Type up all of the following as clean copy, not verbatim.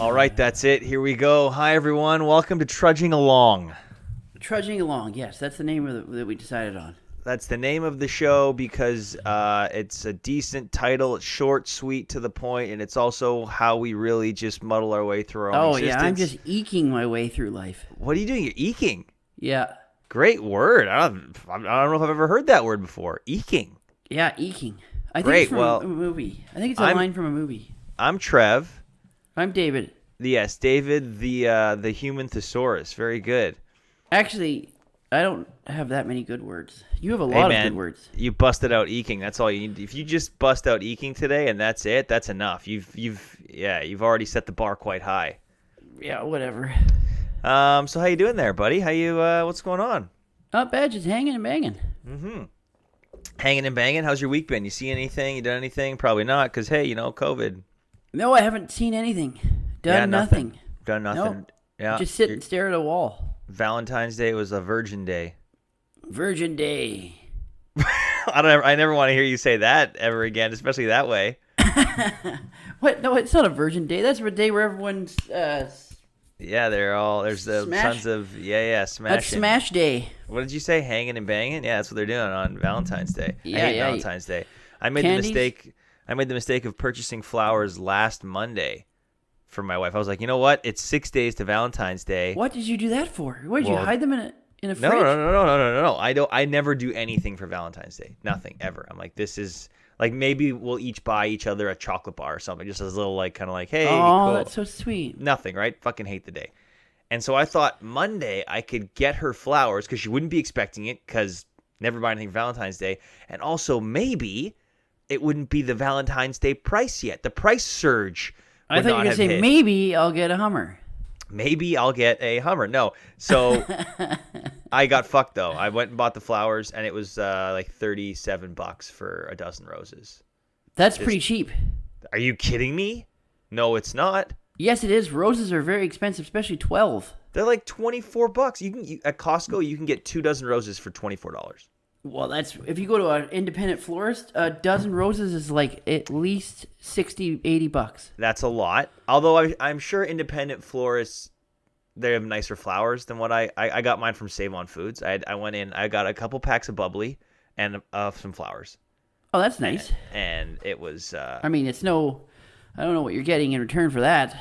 All right, that's it. Here we go. Hi, everyone. Welcome to Trudging Along. Trudging Along, yes, that's the name that we decided on. That's the name of the show because it's a decent title. It's short, sweet, to the point, and it's also how we really just muddle our way through our own existence. Yeah, I'm just eking my way through life. What are you doing? You're eking. Yeah. Great word. I don't know if I've ever heard that word before. Eking. Yeah, eking. I think Great. it's from a movie. I think it's a line from a movie. I'm Trev. I'm David. Yes, David, the human thesaurus. Very good. Actually, I don't have that many good words. You have a lot of good words. You busted out eking. That's all you need. If you just bust out eking today and that's it, that's enough. You've already set the bar quite high. Yeah, whatever. So how you doing there, buddy? How you? What's going on? Not bad, just hanging and banging. Mm-hmm. Hanging and banging. How's your week been? You see anything? You done anything? Probably not, because hey, COVID. No, I haven't seen anything. Done nothing. Done nothing. Nope. Yeah. Just sit and stare at a wall. Valentine's Day was a Virgin Day. Virgin Day. I never want to hear you say that ever again, especially that way. What? No, it's not a Virgin Day. That's a day where everyone's. Yeah, there's the tons of smashing. That's Smash Day. What did you say? Hanging and banging? Yeah, that's what they're doing on Valentine's Day. I hate Valentine's Day. I made the mistake of purchasing flowers last Monday for my wife. I was like, you know what? It's 6 days to Valentine's Day. What did you do that for? What did you hide them in a fridge? No. I never do anything for Valentine's Day. Nothing ever. I'm like, this is like maybe we'll each buy each other a chocolate bar or something, just as a little kind of hey. Oh, cool. That's so sweet. Nothing, right? Fucking hate the day. And so I thought Monday I could get her flowers because she wouldn't be expecting it because never buy anything for Valentine's Day. And also maybe it wouldn't be the Valentine's Day price yet. The price surge. I thought you were going to say maybe I'll get a Hummer. Maybe I'll get a Hummer. No. So I got fucked though. I went and bought the flowers and it was like $37 for a dozen roses. That's pretty cheap. Are you kidding me? No, it's not. Yes, it is. Roses are very expensive, especially 12. They're like $24. At Costco, you can get 2 dozen roses for $24. Well, that's if you go to an independent florist, a dozen roses is like at least $60-$80. That's a lot. Although I'm sure independent florists, they have nicer flowers than what I got mine from Save On Foods. I went in, I got a couple packs of bubbly and some flowers. Oh, that's nice. And it was. I mean, I don't know what you're getting in return for that.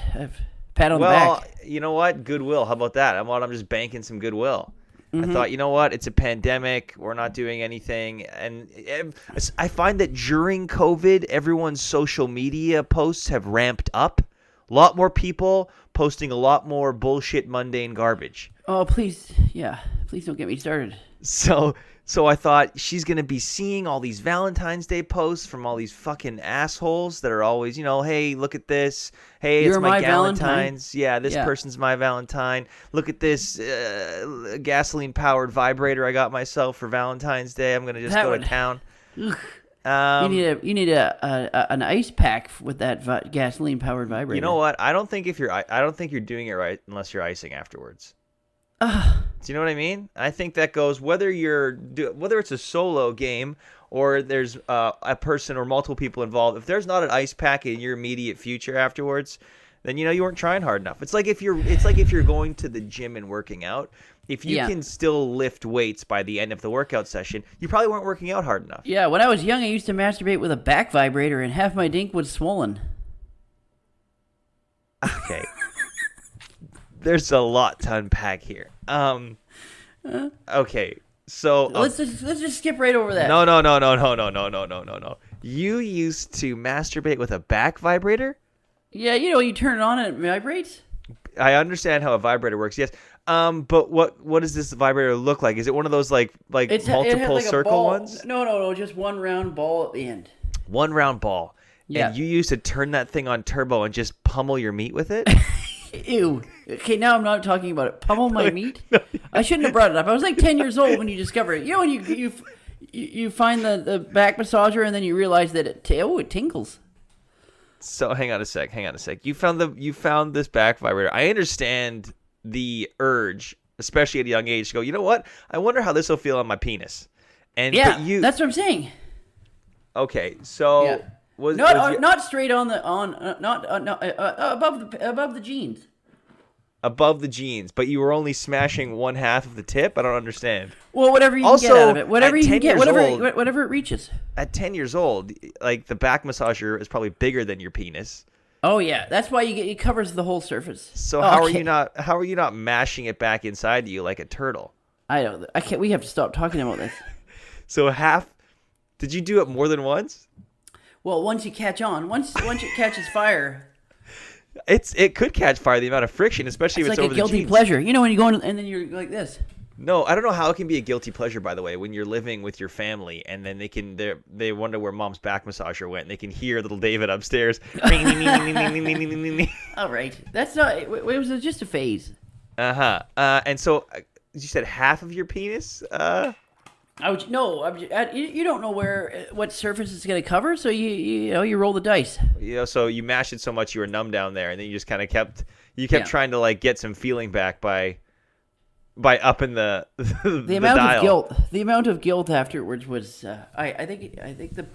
Pat on the back. Well, you know what? Goodwill. How about that? I'm just banking some goodwill. I thought, you know what? It's a pandemic. We're not doing anything. And I find that during COVID, everyone's social media posts have ramped up. A lot more people posting a lot more bullshit, mundane garbage. Oh, please. Yeah. Please don't get me started. So I thought she's going to be seeing all these Valentine's Day posts from all these fucking assholes that are always, hey, look at this. Hey, You're it's my Valentine's. Valentine's. Yeah, this person's my Valentine. Look at this gasoline-powered vibrator I got myself for Valentine's Day. I'm going to just go to town. You need an ice pack with that gasoline-powered vibrator. You know what? I don't think you're doing it right unless you're icing afterwards. Do you know what I mean? I think that goes whether it's a solo game or there's a person or multiple people involved. If there's not an ice pack in your immediate future afterwards, then you weren't trying hard enough. It's like if you're going to the gym and working out. If you can still lift weights by the end of the workout session, you probably weren't working out hard enough. Yeah, when I was young, I used to masturbate with a back vibrator, and half my dink was swollen. Okay. There's a lot to unpack here. Okay, so let's just skip right over that. No. You used to masturbate with a back vibrator? Yeah, you turn it on and it vibrates. I understand how a vibrator works. Yes. But what does this vibrator look like? Is it one of those like multiple circle ones? No, just one round ball at the end. One round ball. Yeah. And you used to turn that thing on turbo and just pummel your meat with it? Ew. Okay, now I'm not talking about it. Pummel my meat? I shouldn't have brought it up. I was like 10 years old when you discovered it. When you find the back massager and then you realize that it tingles. So hang on a sec. You found this back vibrator. I understand the urge, especially at a young age, to go, you know what? I wonder how this will feel on my penis. And that's what I'm saying. Okay, so Not straight on the above the jeans. Above the jeans, but you were only smashing one half of the tip? I don't understand. Well, whatever you can get out of it. Whatever you can get, whatever it reaches. At 10 years old, like the back massager is probably bigger than your penis. Oh yeah, that's why it covers the whole surface. So how are you not mashing it back inside you like a turtle? I can't. We have to stop talking about this. So did you do it more than once? Well, once you catch on, once it catches fire. It could catch fire, the amount of friction, especially if it's like over the jeans. It's like a guilty pleasure. You know, when you go in and then you're like this. No, I don't know how it can be a guilty pleasure, by the way, when you're living with your family and then they wonder where mom's back massager went and they can hear little David upstairs. All right. That's not, it was just a phase. And so you said half of your penis? You don't know what surface it's going to cover, so you roll the dice. So you mashed it so much you were numb down there, and then you just kind of kept trying to like get some feeling back by upping the amount dial. of guilt. The amount of guilt afterwards was I think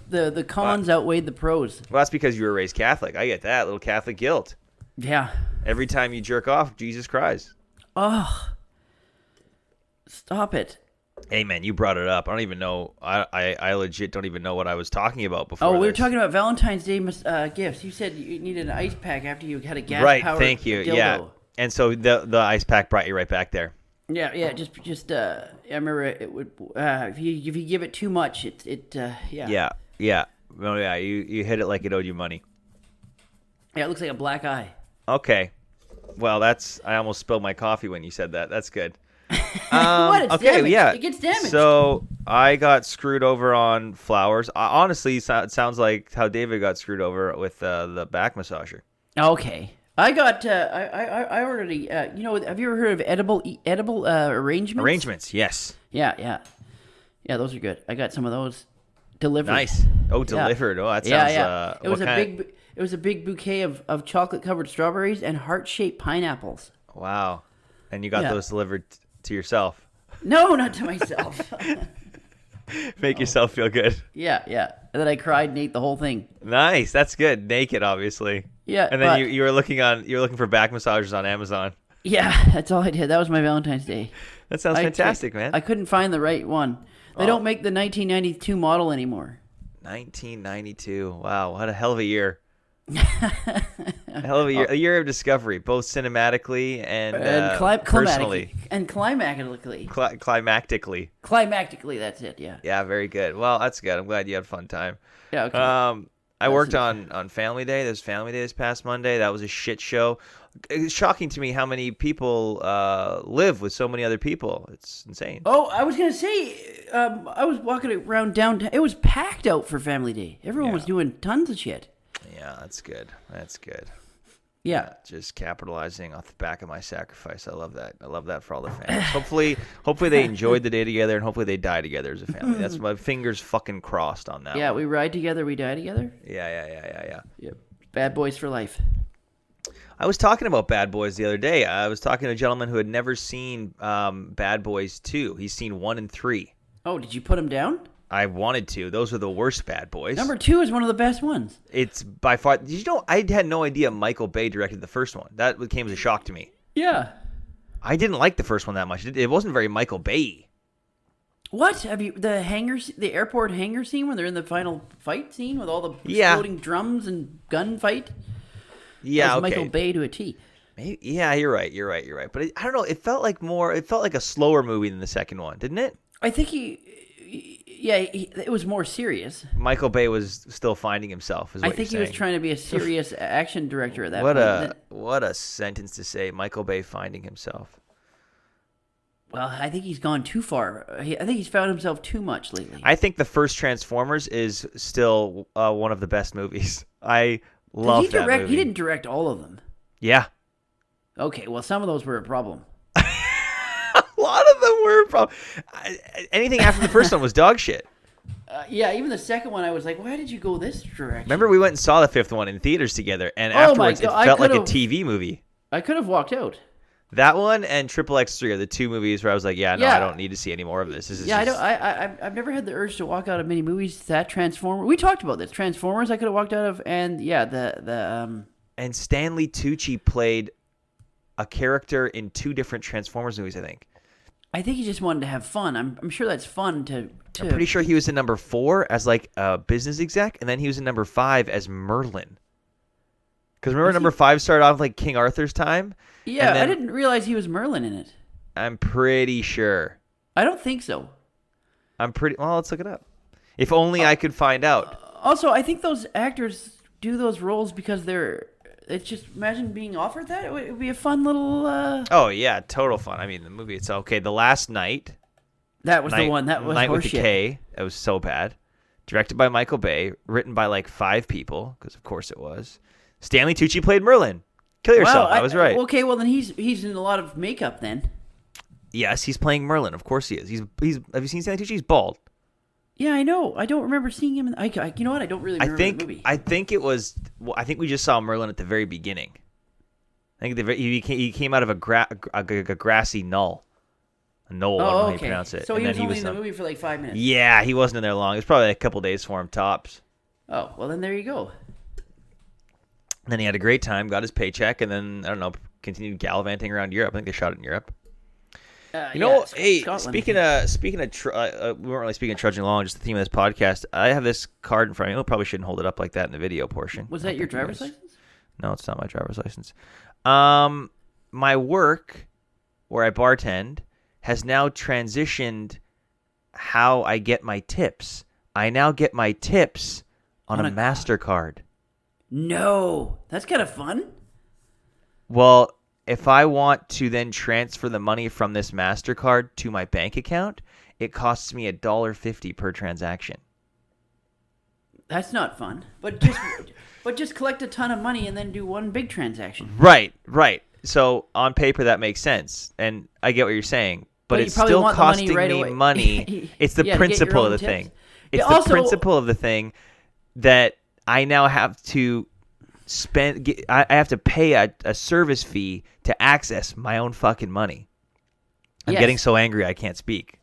the cons outweighed the pros. Well, that's because you were raised Catholic. I get that little Catholic guilt. Yeah. Every time you jerk off, Jesus cries. Oh, stop it. Hey man, you brought it up. I don't even know. I legit don't even know what I was talking about before. Oh, we were talking about Valentine's Day gifts. You said you needed an ice pack after you had a gas right. powered Thank you. dildo. Yeah. And so the ice pack brought you right back there. Yeah. Just. I remember it would. If you give it too much, Yeah. Yeah. Oh yeah. You hit it like it owed you money. Yeah, it looks like a black eye. Okay. Well, I almost spilled my coffee when you said that. That's good. What? It's okay, damaged. yeah. It gets damaged. So I got screwed over on flowers. Honestly, it sounds like how David got screwed over with the back massager. Okay. I got. I already. Have you ever heard of edible arrangements? Arrangements, yes. Yeah. Those are good. I got some of those delivered. Nice. Oh, delivered. Yeah. Oh, that sounds. Yeah. It was a big bouquet of chocolate covered strawberries and heart shaped pineapples. Wow. And you got those delivered to yourself. No, not to myself. Make yourself feel good. Yeah. And then I cried and ate the whole thing. Nice. That's good. Naked, obviously. Yeah. And then you were looking for back massagers on Amazon. Yeah, that's all I did. That was my Valentine's Day. That sounds fantastic, man. I couldn't find the right one. They don't make the 1992 model anymore. 1992. Wow, what a hell of a year. A hell of a year. A year of discovery, both cinematically and personally. And climactically. Climactically, that's it, yeah. Yeah, very good. Well, that's good. I'm glad you had a fun time. Yeah, okay. I worked on Family Day. There's Family Day this past Monday. That was a shit show. It's shocking to me how many people live with so many other people. It's insane. Oh, I was going to say, I was walking around downtown. It was packed out for Family Day. Everyone was doing tons of shit. Yeah, that's good. Yeah. Just capitalizing off the back of my sacrifice. I love that. I love that for all the families. Hopefully they enjoyed the day together, and hopefully they die together as a family. That's my fingers fucking crossed on that. Yeah, one. we ride together, we die together. Yeah. Yep. Bad boys for life. I was talking about Bad Boys the other day. I was talking to a gentleman who had never seen Bad Boys 2. He's seen 1 and 3. Oh, did you put him down? I wanted to. Those are the worst Bad Boys. Number 2 is one of the best ones. It's by far. Did you know? I had no idea Michael Bay directed the first one. That came as a shock to me. Yeah. I didn't like the first one that much. It wasn't very Michael Bay. What have you the airport hangar scene when they're in the final fight scene with all the exploding drums and gunfight? Yeah, okay. Michael Bay to a T. Maybe, yeah, you're right. But I don't know. It felt like a slower movie than the second one, didn't it? I think it was more serious. Michael Bay was still finding himself. I think he was trying to be a serious action director at that point. What a sentence to say! Michael Bay finding himself. Well, I think he's gone too far. I think he's found himself too much lately. I think the first Transformers is still one of the best movies. I love that movie. He didn't direct all of them. Yeah. Okay, well, some of those were a problem. A lot of them were a problem. Anything after the first one was dog shit. Yeah, even the second one, I was like, why did you go this direction? Remember, we went and saw the fifth one in theaters together, and afterwards it felt like a TV movie. I could have walked out. That one and Triple X3 are the two movies where I was like, I don't need to see any more of this. This is I don't. I've never had the urge to walk out of many movies. That Transformers. We talked about this. Transformers. I could have walked out of, and And Stanley Tucci played a character in 2 different Transformers movies, I think. I think he just wanted to have fun. I'm sure that's fun to. I'm pretty sure he was in number 4 as like a business exec, and then he was in number 5 as Merlin. Because remember, number 5 started off like King Arthur's time. Yeah, I didn't realize he was Merlin in it. I'm pretty sure. I don't think so. Well, let's look it up. If only I could find out. Also, I think those actors do those roles because it's just, imagine being offered that. It would be a fun little. Oh yeah, total fun. I mean, the movie itself. Okay, The Last Night. That was the one. That was Night with a horseshit. K. That was so bad. Directed by Michael Bay. Written by like 5 people, because of course it was. Stanley Tucci played Merlin. Kill yourself. I was right. Okay, well then he's in a lot of makeup then. Yes, he's playing Merlin. Of course he is. He's. Have you seen Stanley Tucci? He's bald. Yeah, I know. I don't remember seeing him. You know what? I don't really remember the movie. I think it was. Well, I think we just saw Merlin at the very beginning. I think he came out of a grassy knoll. A knoll, I don't know how you pronounce it. So he was only in the movie for like 5 minutes. Yeah, he wasn't in there long. It was probably like a couple days for him tops. Oh, well then there you go. And then he had a great time, got his paycheck, and then, I don't know, continued gallivanting around Europe. I think they shot it in Europe. Hey, Scotland. speaking of, we weren't really speaking of trudging along, just the theme of this podcast. I have this card in front of me. I probably shouldn't hold it up like that in the video portion. Was that your driver's license? No, it's not my driver's license. My work, where I bartend, has now transitioned how I get my tips. I now get my tips on a MasterCard. No, that's kind of fun. Well, if I want to then transfer the money from this MasterCard to my bank account, it costs me $1.50 per transaction. That's not fun. But just collect a ton of money and then do one big transaction. Right. So on paper that makes sense, and I get what you're saying, but it's still costing me money. It's the principle of the thing. It's the principle of the thing that I now have to spend. I have to pay a service fee to access my own fucking money. I'm getting so angry I can't speak.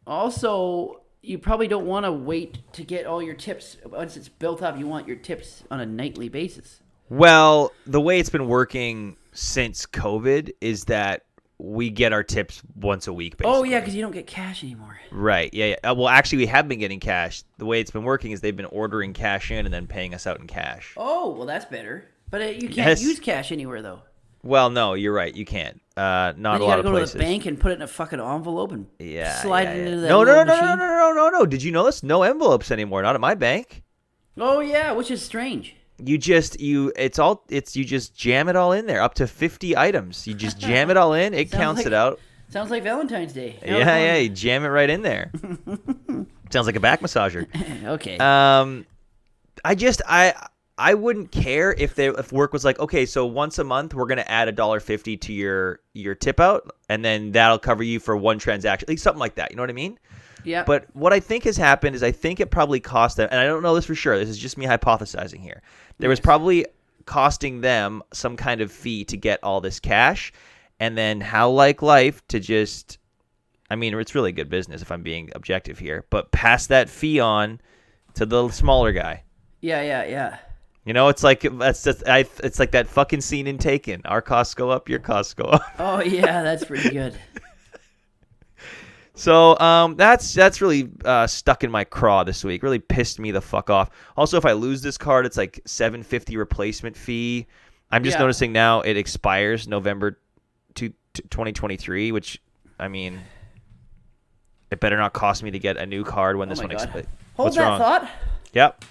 Also, you probably don't want to wait to get all your tips once it's built up. You want your tips on a nightly basis. Well, the way it's been working since COVID is that we get our tips once a week, basically. Oh, yeah, because you don't get cash anymore. Right, yeah. Well, actually, we have been getting cash. The way it's been working is they've been ordering cash in and then paying us out in cash. Oh, well, that's better. But you can't use cash anywhere, though. Well, no, you're right. You can't. Not then a lot of places. You got to go to the bank and put it in a fucking envelope and slide it into that machine. No. Did you know this? No envelopes anymore. Not at my bank. Oh, yeah, which is strange. You just jam it all in there, up to 50 items. You just jam it all in. It counts it out. Sounds like Valentine's Day. Yeah, you jam it right in there. Sounds like a back massager. Okay. I wouldn't care if work was like, okay, so once a month we're gonna add $1.50 to your tip out, and then that'll cover you for one transaction, like something like that. You know what I mean? Yeah. But what I think has happened is I think it probably cost them, and I don't know this for sure. This is just me hypothesizing here. There was probably costing them some kind of fee to get all this cash, and then how like life to just, I mean, it's really good business if I'm being objective here, but pass that fee on to the smaller guy. Yeah. You know, it's like it's like that fucking scene in Taken. Our costs go up, your costs go up. Oh yeah, that's pretty good. So that's really stuck in my craw this week. Really pissed me the fuck off. Also, if I lose this card, it's like $7.50 replacement fee. I'm just noticing now it expires November 2023, which, I mean, it better not cost me to get a new card when this one expires. Hold that thought. Yep.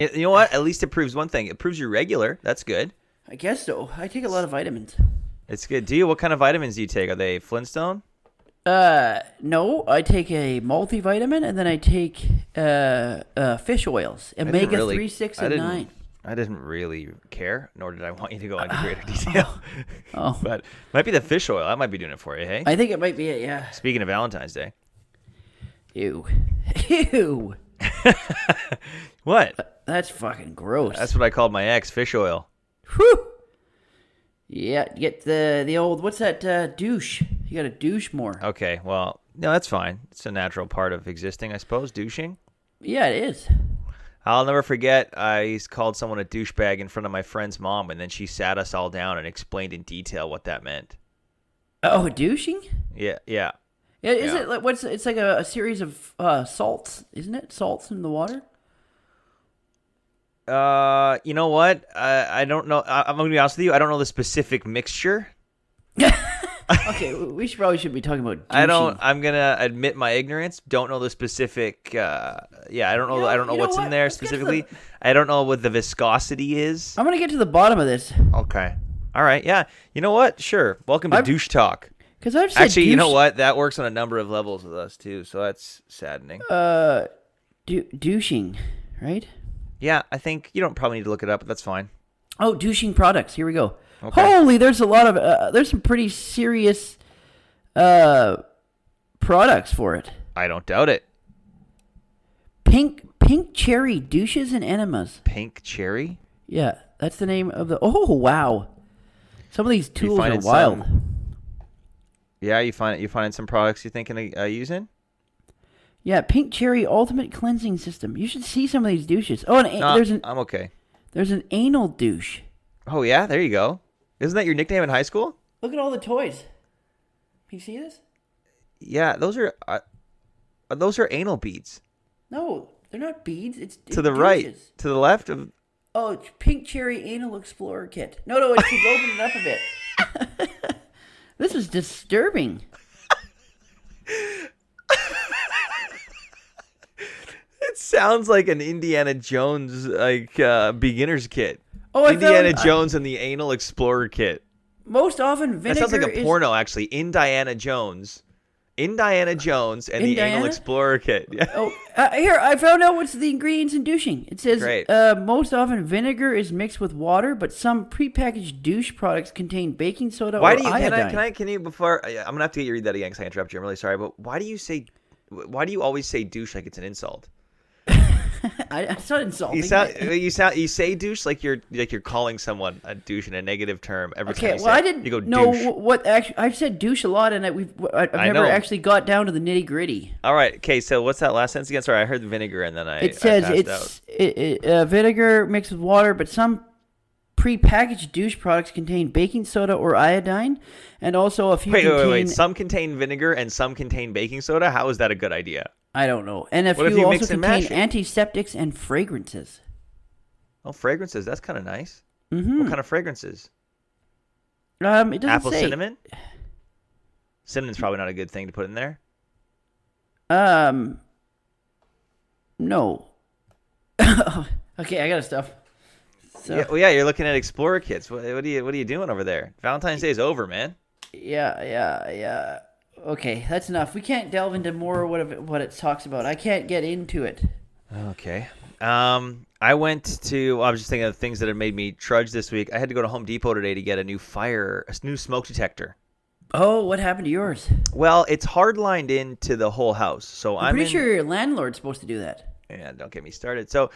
You know what? At least it proves one thing. It proves you're regular. That's good. I guess so. I take a lot of vitamins. It's good. Do you? What kind of vitamins do you take? Are they Flintstone? No. I take a multivitamin, and then I take fish oils, omega-3, 6, and 9. I didn't really care, nor did I want you to go into greater detail. Oh. But might be the fish oil. I might be doing it for you, hey? I think it might be it, yeah. Speaking of Valentine's Day. Ew. What? That's fucking gross. That's what I called my ex, fish oil. Whew. Yeah, get the old, what's that, douche? You got to douche more. Okay, well, no, that's fine. It's a natural part of existing, I suppose, douching. Yeah, it is. I'll never forget, I called someone a douchebag in front of my friend's mom, and then she sat us all down and explained in detail what that meant. Oh, douching? Yeah. Yeah, is it like it's like a series of salts, isn't it? Salts in the water. You know what? I don't know. I'm gonna be honest with you. I don't know the specific mixture. Okay, we should be talking about douching. I'm gonna admit my ignorance. Don't know the specific. I don't know. I don't know what's in there specifically. I don't know what the viscosity is. I'm gonna get to the bottom of this. Okay. All right. Yeah. You know what? Sure. Welcome to douche talk. Because I've said actually, you know what? That works on a number of levels with us too. So that's saddening. Douching, right? Yeah, I think you don't probably need to look it up, but that's fine. Oh, douching products. Here we go. Okay. Holy, there's a lot of there's some pretty serious products for it. I don't doubt it. Pink cherry douches and enemas. Pink cherry? Yeah, that's the name of the. Oh wow, some of these tools are wild. Yeah, you find some products you thinking of using? Yeah, pink cherry ultimate cleansing system. You should see some of these douches. Oh, I'm okay. There's an anal douche. Oh yeah, there you go. Isn't that your nickname in high school? Look at all the toys. Can you see this? Yeah, those are anal beads. No, they're not beads. It's to the douches. right, to the left of. Oh, it's pink cherry anal explorer kit. No, it's to open it up a bit. This is disturbing. It sounds like an Indiana Jones beginner's kit. Oh, Indiana Jones and the Anal Explorer kit. Most often, vinegar. That sounds like a porno, actually. Indiana Jones and the Anal Explorer kit. Yeah. Oh, here I found out what's the ingredients in douching. It says most often vinegar is mixed with water, but some prepackaged douche products contain baking soda or iodine. Can you before I'm gonna have to get you to read that again because I interrupted you. I'm really sorry, but why do you always say douche like it's an insult? It's not insulting. You say douche like you're calling someone a douche in a negative term every time you say I didn't you go know douche. What actually I've said douche a lot, and I've never actually got down to the nitty gritty. All right, okay. So what's that last sentence again? Sorry, I heard the vinegar and then it says vinegar mixed with water, but some prepackaged douche products contain baking soda or iodine, and also a few. Wait. Some contain vinegar and some contain baking soda. How is that a good idea? I don't know. And a few also contain antiseptics and fragrances. Oh, fragrances. That's kind of nice. Mm-hmm. What kind of fragrances? It doesn't Apple say. cinnamon? Cinnamon's probably not a good thing to put in there. No. Okay, I gotta stop. So. Yeah, you're looking at Explorer kits. What are you doing over there? Valentine's Day is over, man. Yeah. Okay, that's enough. We can't delve into more what it talks about. I can't get into it. Okay. I was just thinking of things that have made me trudge this week. I had to go to Home Depot today to get a new smoke detector. Oh, what happened to yours? Well, it's hard-lined into the whole house. So I'm pretty sure your landlord's supposed to do that. Yeah, don't get me started. So,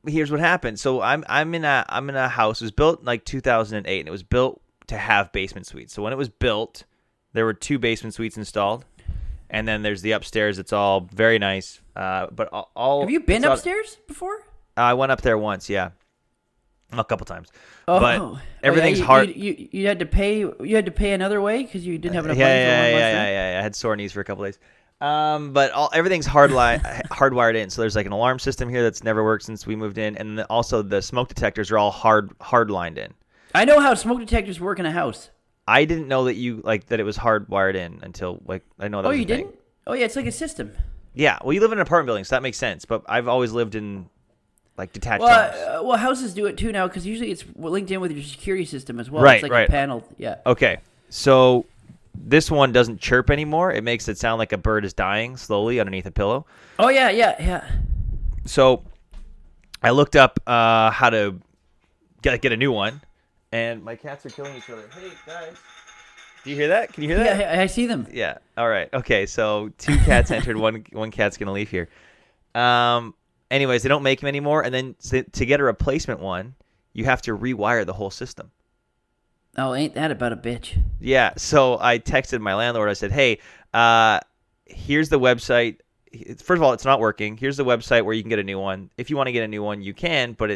here's what happened. So I'm in a house. It was built in like 2008, and it was built to have basement suites. So when it was built, there were 2 basement suites installed, and then there's the upstairs. It's all very nice. But all have you been upstairs before? I went up there once, yeah, a couple times. Oh, but everything's hard. You had to pay. You had to pay another way because you didn't have enough money. Yeah. I had sore knees for a couple days. But everything's hardwired in. So there's like an alarm system here that's never worked since we moved in, and also the smoke detectors are all hard lined in. I know how smoke detectors work in a house. I didn't know that that it was hardwired in until I know that. Oh, was you a thing. didn't? Oh, yeah, it's like a system. Yeah, well, you live in an apartment building, so that makes sense. But I've always lived in like detached homes. Well, houses do it too now because usually it's linked in with your security system as well. Right, it's like right. a panel. Yeah. Okay, so this one doesn't chirp anymore. It makes it sound like a bird is dying slowly underneath a pillow. Oh yeah. So I looked up how to get a new one. And my cats are killing each other. Hey, guys. Do you hear that? Can you hear that? Yeah, I see them. Yeah. All right. Okay, so 2 cats entered. One cat's going to leave here. Anyways, they don't make them anymore. And then to get a replacement one, you have to rewire the whole system. Oh, ain't that about a bitch? Yeah, so I texted my landlord. I said, "Hey, here's the website. First of all, it's not working. Here's the website where you can get a new one. If you want to get a new one, you can, but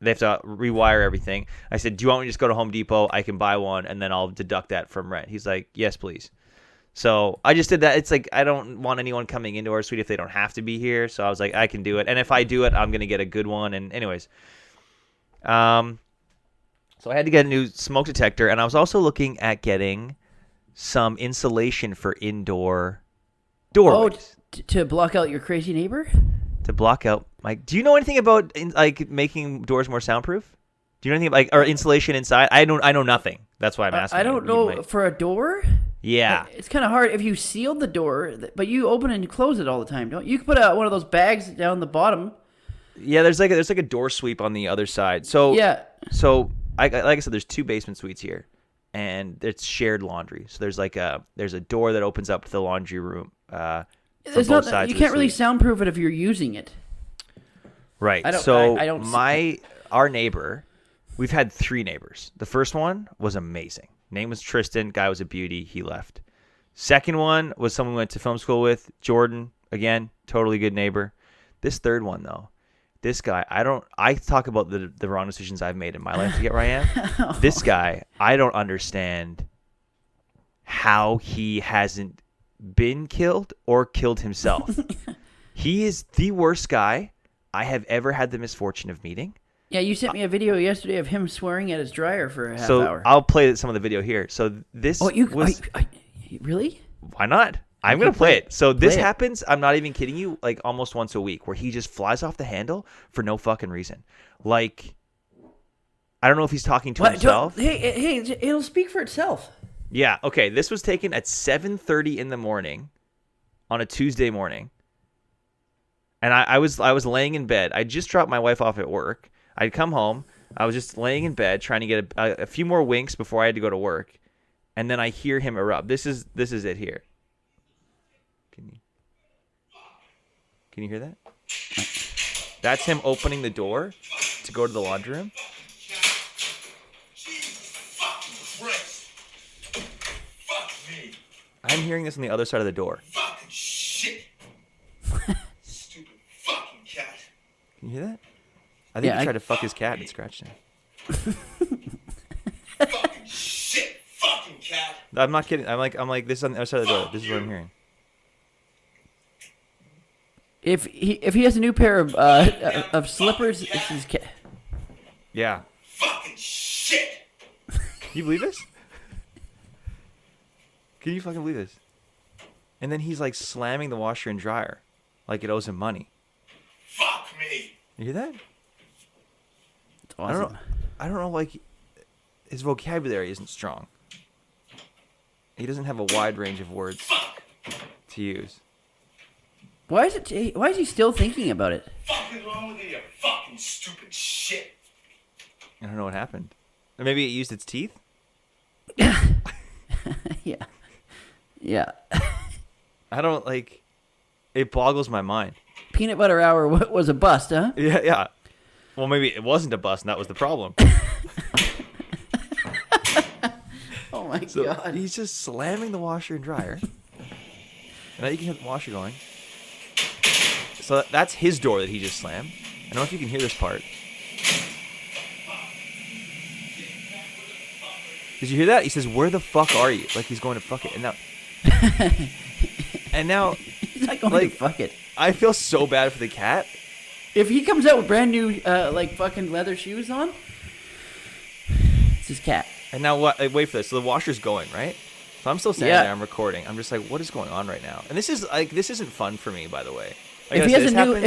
they have to rewire everything." I said, "Do you want me to just go to Home Depot? I can buy one, and then I'll deduct that from rent." He's like, "Yes, please." So I just did that. It's like I don't want anyone coming into our suite if they don't have to be here. So I was like, I can do it, and if I do it, I'm gonna get a good one. And anyways, so I had to get a new smoke detector, and I was also looking at getting some insulation for indoor doorways. Oh, to block out your crazy neighbor? To block out my. Do you know anything about like making doors more soundproof? Do you know anything about, like, or insulation inside? I know nothing. That's why I'm asking. I don't know for a door. Yeah, it's kind of hard if you sealed the door, but you open and close it all the time, don't you? You can put one of those bags down the bottom. Yeah, there's like a door sweep on the other side. So yeah, so like I said, there's 2 basement suites here, and it's shared laundry. So there's a door that opens up to the laundry room. There's both sides. You can't really soundproof it if you're using it. Right. I don't, so I don't our neighbor, we've had 3 neighbors. The first one was amazing. Name was Tristan. Guy was a beauty. He left. Second one was someone we went to film school with. Jordan. Again, totally good neighbor. This third one, though, this guy, I talk about the wrong decisions I've made in my life to get where I am. This guy, I don't understand how he hasn't been killed or killed himself. He is the worst guy I have ever had the misfortune of meeting. Yeah, you sent me a video yesterday of him swearing at his dryer for a half hour. So I'll play some of the video here. So this really? Why not? I'm going to play it. So this happens, I'm not even kidding you, like almost once a week, where he just flies off the handle for no fucking reason. Like, I don't know if he's talking to himself. Hey, it'll speak for itself. Yeah, okay. This was taken at 7:30 in the morning on a Tuesday morning. And I was laying in bed. I just dropped my wife off at work. I'd come home. I was just laying in bed trying to get a few more winks before I had to go to work. And then I hear him erupt. This is it here. Can you hear that? That's him opening the door to go to the laundry room. I'm hearing this on the other side of the door. Fucking shit. Stupid fucking cat. Can you hear that? I think he tried to fuck his cat and scratched him. Fucking shit. Fucking cat. I'm not kidding. I'm like this on the other side of the door. This is what I'm hearing. If he has a new pair of slippers, it's his cat. Yeah. Fucking shit. Can you believe this? Can you fucking believe this? And then he's like slamming the washer and dryer like it owes him money. Fuck me. You hear that? It's awesome. I don't know, like, his vocabulary isn't strong. He doesn't have a wide range of words to use. Why is he still thinking about it? Fucking wrong with you, fucking stupid shit. I don't know what happened. Or maybe it used its teeth? Yeah. Yeah. I don't, like, it boggles my mind. Peanut butter hour was a bust, huh? Yeah. Well, maybe it wasn't a bust, and that was the problem. Oh my God. He's just slamming the washer and dryer. And now you can hear the washer going. So that's his door that he just slammed. I don't know if you can hear this part. Did you hear that? He says, "Where the fuck are you?" Like he's going to fuck it. And now He's not going to fuck it. I feel so bad for the cat. If he comes out with brand new like fucking leather shoes on, it's his cat. And now what? Wait for this. So the washer's going, right? So I'm still standing there. I'm recording. I'm just like, what is going on right now? And this isn't fun for me, by the way. Like, if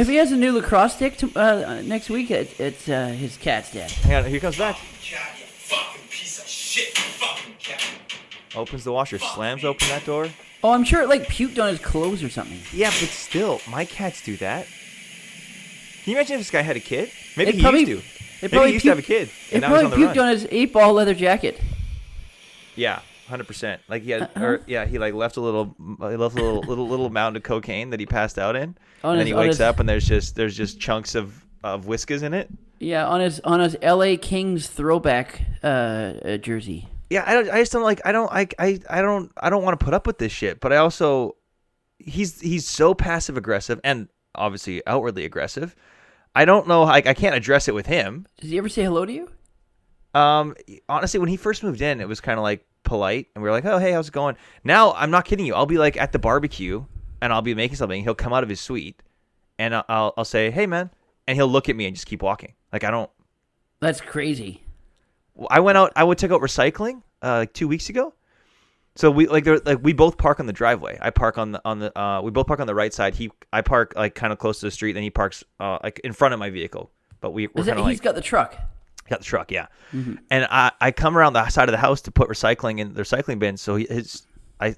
he has a new lacrosse stick next week, it's his cat's dead. Hang on, here comes back. Cat, you fucking piece of shit, fucking cat. Opens the washer, slams open that door. Oh, I'm sure it like puked on his clothes or something. Yeah, but still, my cats do that. Can you imagine if this guy had a kid? Maybe he used to. Maybe he used to have a kid. It probably puked on his 8-ball leather jacket. Yeah, 100%. Like he had, he like left a little mound of cocaine that he passed out in, and then he wakes up and there's just chunks of whiskas in it. Yeah, on his L.A. Kings throwback jersey. Yeah, I just don't like. I don't want to put up with this shit. But I also, he's so passive aggressive and obviously outwardly aggressive. I don't know. I can't address it with him. Does he ever say hello to you? Honestly, when he first moved in, it was kind of like polite, and we were like, "Oh, hey, how's it going?" Now, I'm not kidding you. I'll be like at the barbecue, and I'll be making something. He'll come out of his suite, and I'll say, "Hey, man," and he'll look at me and just keep walking. Like I don't. That's crazy. I went out. I would take out recycling like 2 weeks ago. So we both park on the driveway. I park on the we both park on the right side. I park like kind of close to the street. Then he parks like in front of my vehicle. But we're kind of like he's got the truck. Got the truck, yeah. Mm-hmm. And I come around the side of the house to put recycling in the recycling bin. So I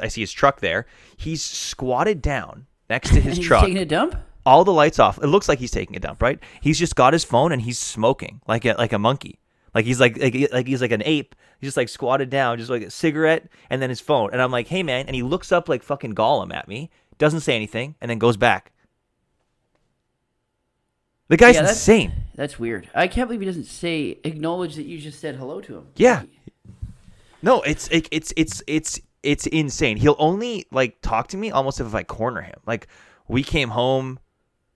see his truck there. He's squatted down next to his truck. Taking a dump. All the lights off. It looks like he's taking a dump, right? He's just got his phone and he's smoking like a monkey. Like he's like he's like an ape. He's just like squatted down, just like a cigarette and then his phone. And I'm like, hey man, and he looks up like fucking Gollum at me, doesn't say anything, and then goes back. The guy's insane. That's weird. I can't believe he doesn't acknowledge that you just said hello to him. Yeah. No, it's insane. He'll only like talk to me almost if I corner him. Like we came home,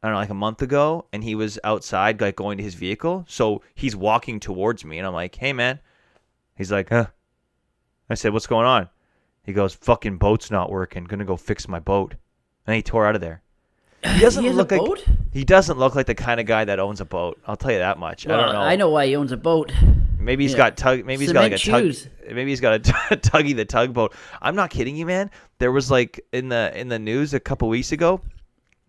I don't know, like a month ago, and he was outside like going to his vehicle. So he's walking towards me, and I'm like, "Hey, man." He's like, "Huh?" I said, "What's going on?" He goes, "Fucking boat's not working. Gonna go fix my boat." And he tore out of there. He doesn't look like boat? He doesn't look like the kind of guy that owns a boat. I'll tell you that much. Well, I don't know. I know why he owns a boat. Maybe he's got tug. Maybe he's got like a shoes. tug. Maybe he's got a Tuggy the tugboat. I'm not kidding you, man. There was like in the news a couple weeks ago.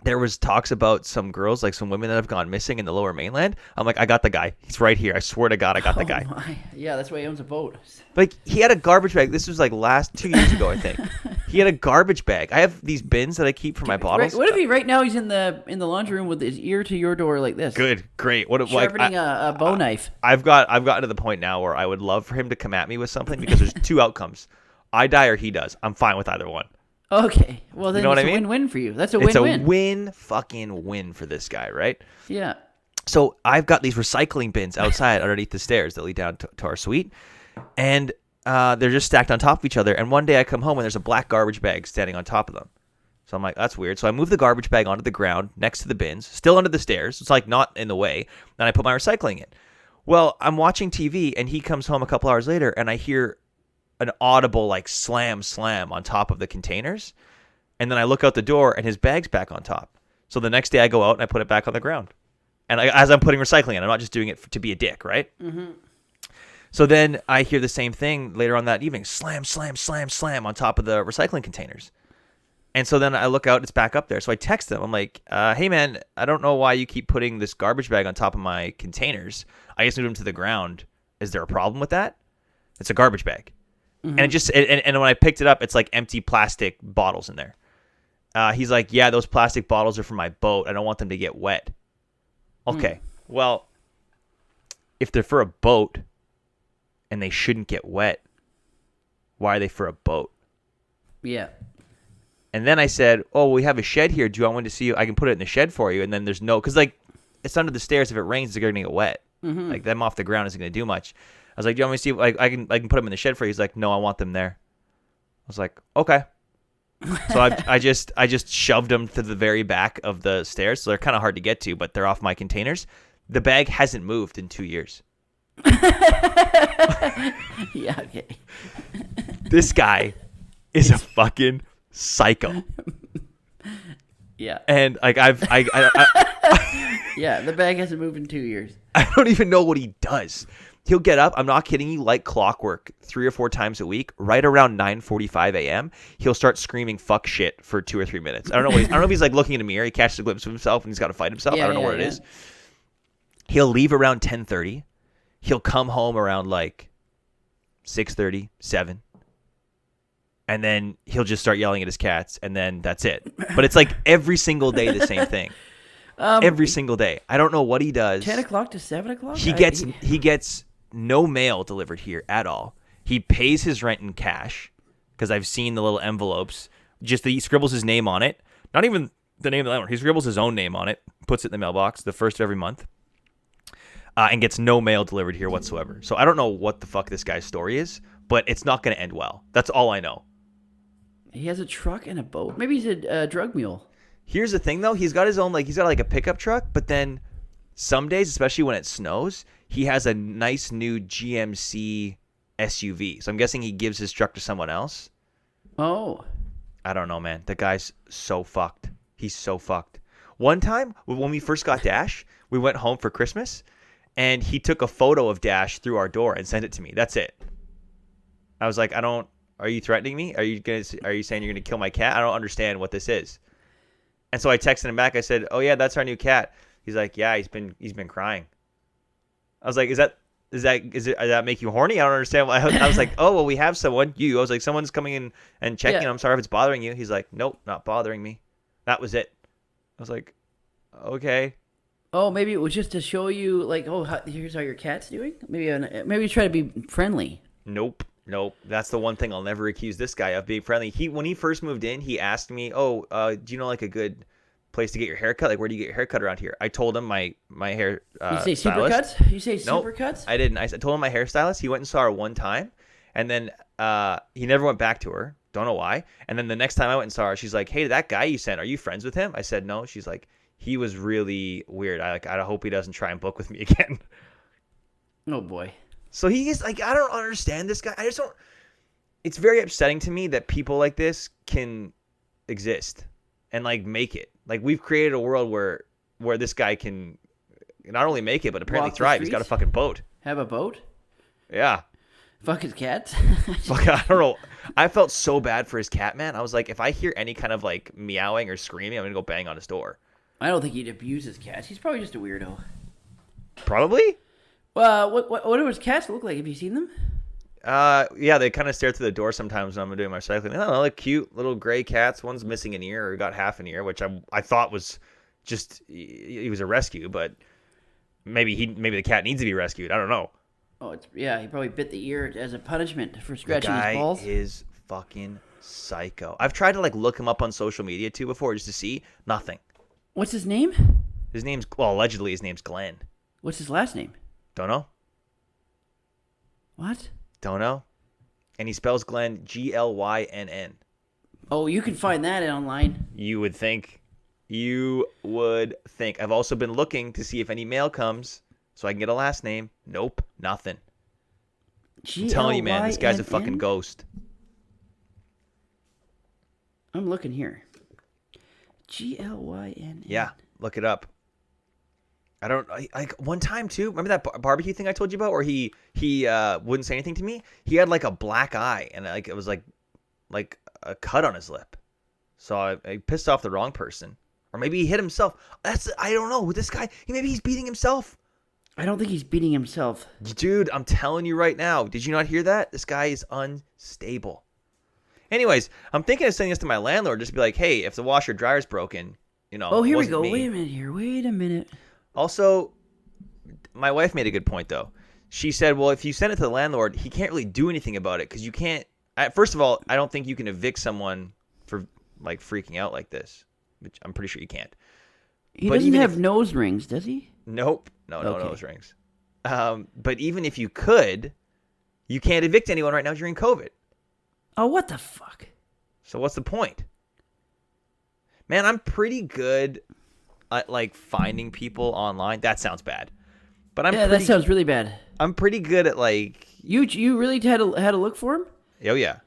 There was talks about some girls, like some women that have gone missing in the Lower Mainland. I'm like, I got the guy. He's right here. I swear to God, I got the guy. My. Yeah, that's why he owns a boat. Like he had a garbage bag. This was like 2 years ago, I think. He had a garbage bag. I have these bins that I keep for my bottles. What if he right now he's in the laundry room with his ear to your door like this? Good, great. What sharpening a bow knife? I've gotten to the point now where I would love for him to come at me with something because there's two outcomes: I die or he does. I'm fine with either one. Okay, well then you know it's a win-win for you. That's a win-win. It's a win-fucking-win for this guy, right? Yeah. So I've got these recycling bins outside underneath the stairs that lead down to our suite, and they're just stacked on top of each other. And one day I come home and there's a black garbage bag standing on top of them. So I'm like, that's weird. So I move the garbage bag onto the ground next to the bins, still under the stairs. It's like not in the way. And I put my recycling in. Well, I'm watching TV and he comes home a couple hours later and I hear an audible like slam on top of the containers. And then I look out the door and his bag's back on top. So the next day I go out and I put it back on the ground. And as I'm putting recycling in, I'm not just doing it to be a dick, right? Mm-hmm. So then I hear the same thing later on that evening. Slam on top of the recycling containers. And so then I look out, it's back up there. So I text him. I'm like, hey, man, I don't know why you keep putting this garbage bag on top of my containers. I just moved them to the ground. Is there a problem with that? It's a garbage bag. Mm-hmm. And it just and when I picked it up, it's like empty plastic bottles in there. He's like, yeah, those plastic bottles are for my boat. I don't want them to get wet. Okay, well, if they're for a boat and they shouldn't get wet, why are they for a boat? Yeah. And then I said, oh, we have a shed here. Do you want one to see you? I can put it in the shed for you. And then there's no, because like it's under the stairs. If it rains, it's going to get wet. Mm-hmm. Like them off the ground isn't going to do much. I was like, do you want me to see? Like I can put them in the shed for you. He's like, no, I want them there. I was like, okay. So I just shoved them to the very back of the stairs. So they're kind of hard to get to, but they're off my containers. The bag hasn't moved in 2 years. Yeah, okay. This guy is a fucking psycho. Yeah. And like yeah, the bag hasn't moved in 2 years. I don't even know what he does. He'll get up, I'm not kidding you, like clockwork, 3 or 4 times a week. Right around 9:45 a.m., he'll start screaming "fuck shit" for 2 or 3 minutes. I don't know. I don't know if he's like looking in a mirror. He catches a glimpse of himself and he's got to fight himself. I don't know what it is. He'll leave around 10:30. He'll come home around like 6:30, 7. And then he'll just start yelling at his cats, and then that's it. But it's like every single day the same thing. Every single day. I don't know what he does. 10 o'clock to 7 o'clock? He gets no mail delivered here at all. He pays his rent in cash because I've seen the little envelopes. Just he scribbles his name on it. Not even the name of the landlord. He scribbles his own name on it, puts it in the mailbox the first of every month. and gets no mail delivered here whatsoever. So I don't know what the fuck this guy's story is, but it's not going to end well. That's all I know. He has a truck and a boat. Maybe he's a drug mule. Here's the thing, though. He's got his own, like, he's got like a pickup truck, but then some days, especially when it snows, he has a nice new GMC SUV. So I'm guessing he gives his truck to someone else. Oh. I don't know, man. The guy's so fucked. He's so fucked. One time, when we first got Dash, we went home for Christmas, and he took a photo of Dash through our door and sent it to me. That's it. I was like, are you threatening me? Are you saying you're gonna kill my cat? I don't understand what this is. And so I texted him back. I said, "Oh yeah, that's our new cat." He's like, "Yeah, he's been crying." I was like, does that make you horny? I don't understand. I was like, "Oh well, we have someone." I was like, "Someone's coming in and checking. I'm sorry if it's bothering you." He's like, "Nope, not bothering me." That was it. I was like, "Okay." Oh, maybe it was just to show you, like, here's how your cat's doing. Maybe try to be friendly. Nope. That's the one thing I'll never accuse this guy of being friendly. When he first moved in, he asked me, "Oh, do you know like a good place to get your hair cut? Like, where do you get your hair cut around here?" I told him my hair You say stylist. Supercuts? You say Nope, Supercuts? I didn't. I told him my hairstylist. He went and saw her one time, and then he never went back to her. Don't know why. And then the next time I went and saw her, she's like, "Hey, that guy you sent, are you friends with him?" I said, "No." She's like, "He was really weird. I hope he doesn't try and book with me again." Oh boy. So he is like, I don't understand this guy. I just don't. It's very upsetting to me that people like this can exist and like make it. Like we've created a world where this guy can not only make it but apparently Walk the thrive. He's got a streets? fucking boat. Have a boat? Yeah. Fuck his cats? Fuck, I don't know. I felt so bad for his cat, man. I was like, if I hear any kind of like meowing or screaming, I'm gonna go bang on his door. I don't think he'd abuse his cats. He's probably just a weirdo. Probably. What do his cats look like? Have you seen them? Yeah, they kind of stare through the door sometimes when I'm doing my cycling. I don't know, like cute little gray cats. One's missing an ear or got half an ear, which I thought was just he was a rescue, but maybe the cat needs to be rescued. I don't know. Oh, he probably bit the ear as a punishment for The scratching his guy balls. is fucking psycho. I've tried to like look him up on social media too before just to see nothing. What's his name? Allegedly his name's Glenn. What's his last name? Don't know. What? Don't know. And he spells Glenn Glynn. Oh, you can find that online. You would think. I've also been looking to see if any mail comes so I can get a last name. Nope, nothing. I'm telling you, man, this guy's a fucking ghost. I'm looking here. Glynn. Yeah, look it up. I don't like one time too. Remember that barbecue thing I told you about, where he wouldn't say anything to me. He had like a black eye, and like it was like a cut on his lip. So I pissed off the wrong person, or maybe he hit himself. I don't know. With this guy, maybe he's beating himself. I don't think he's beating himself. Dude, I'm telling you right now. Did you not hear that? This guy is unstable. Anyways, I'm thinking of sending this to my landlord. Just be like, hey, if the washer dryer's broken, Oh, here we go. me. Wait a minute. Also, my wife made a good point, though. She said, well, if you send it to the landlord, he can't really do anything about it because you can't. First of all, I don't think you can evict someone for like freaking out like this, which I'm pretty sure you can't. He doesn't have nose rings, does he? Nope. No Okay. nose rings. But even if you could, you can't evict anyone right now during COVID. Oh, what the fuck? So what's the point? Man, I'm pretty good at like finding people online. That sounds bad. But that sounds really bad. I'm pretty good at like You really had to look for him? Oh yeah.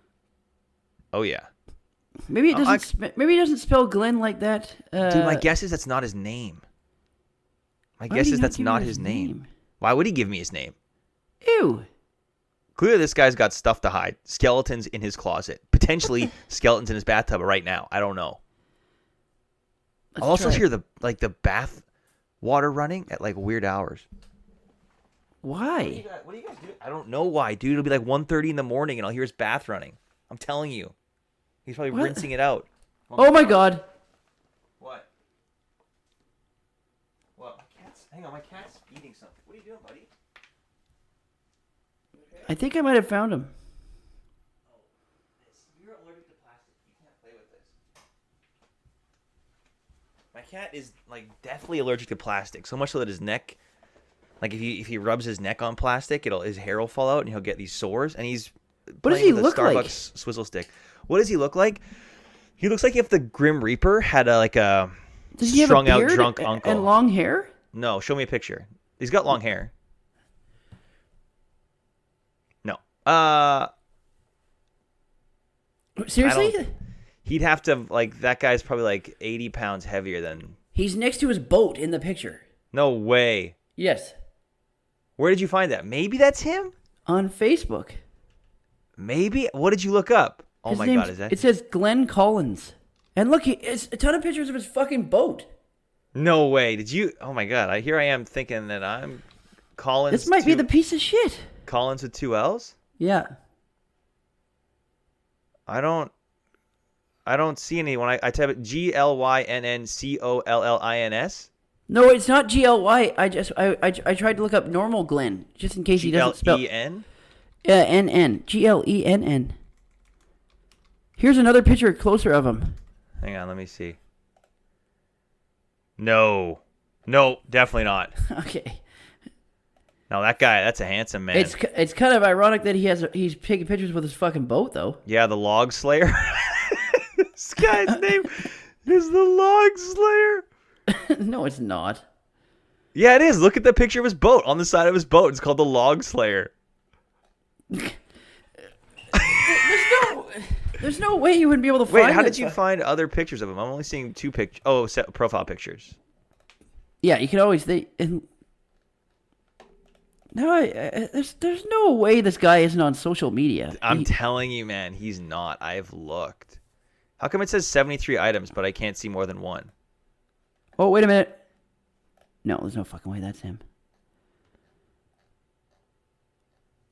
Maybe it doesn't. Maybe he doesn't spell Glenn like that. Dude, my guess is that's not his name. My guess is that's not his name. Why would he give me his name? Ew. Clearly, this guy's got stuff to hide. Skeletons in his closet. Potentially skeletons in his bathtub right now. I don't know. I'll also hear the bath water running at like weird hours. Why? What do you guys do? I don't know why, dude. It'll be like 1:30 in the morning and I'll hear his bath running. I'm telling you. He's probably rinsing it out. Oh my god. What? What? Hang on, my cat's eating something. What are you doing, buddy? I think I might have found him. You're allergic to plastic. You can't play with this. My cat is like deathly allergic to plastic, so much so that his neck Like if he rubs his neck on plastic, his hair will fall out and he'll get these sores. And he's What does playing he with look a like? Starbucks swizzle stick. What does he look like? He looks like if the Grim Reaper had a Does he have a strung out beard drunk uncle. and long hair? No, show me a picture. He's got long hair. No. Seriously? He'd have to that guy's probably like 80 pounds heavier than. He's next to his boat in the picture. No way. Yes. Where did you find that? Maybe that's him? On Facebook. Maybe? What did you look up? Oh His my name's- God, is that? It says Glenn Collins. And look, it's a ton of pictures of his fucking boat. No way. Did you? Oh my God. Here I am thinking that I'm Collins. This might be the piece of shit. Collins with 2 L's? Yeah. I don't see any when I type it GLYNNCOLLINS. No, it's not GLY. I tried to look up normal Glenn just in case he doesn't spell. GLEN? NN. GLENN. Here's another picture closer of him. Hang on, let me see. No, definitely not. Okay. No, that guy, that's a handsome man. It's kind of ironic that he's taking pictures with his fucking boat though. Yeah, the Log Slayer. This guy's name is the Log Slayer. No, it's not. Yeah, it is. Look at the picture of his boat on the side of his boat. It's called the Log Slayer. There's no way you wouldn't be able to find. Wait, how this did you find other pictures of him? I'm only seeing 2 pictures. Oh, profile pictures. Yeah, you can always no, there's no way this guy isn't on social media. I'm telling you, man, he's not. I've looked. How come it says 73 items, but I can't see more than one? Oh, wait a minute. No, there's no fucking way that's him.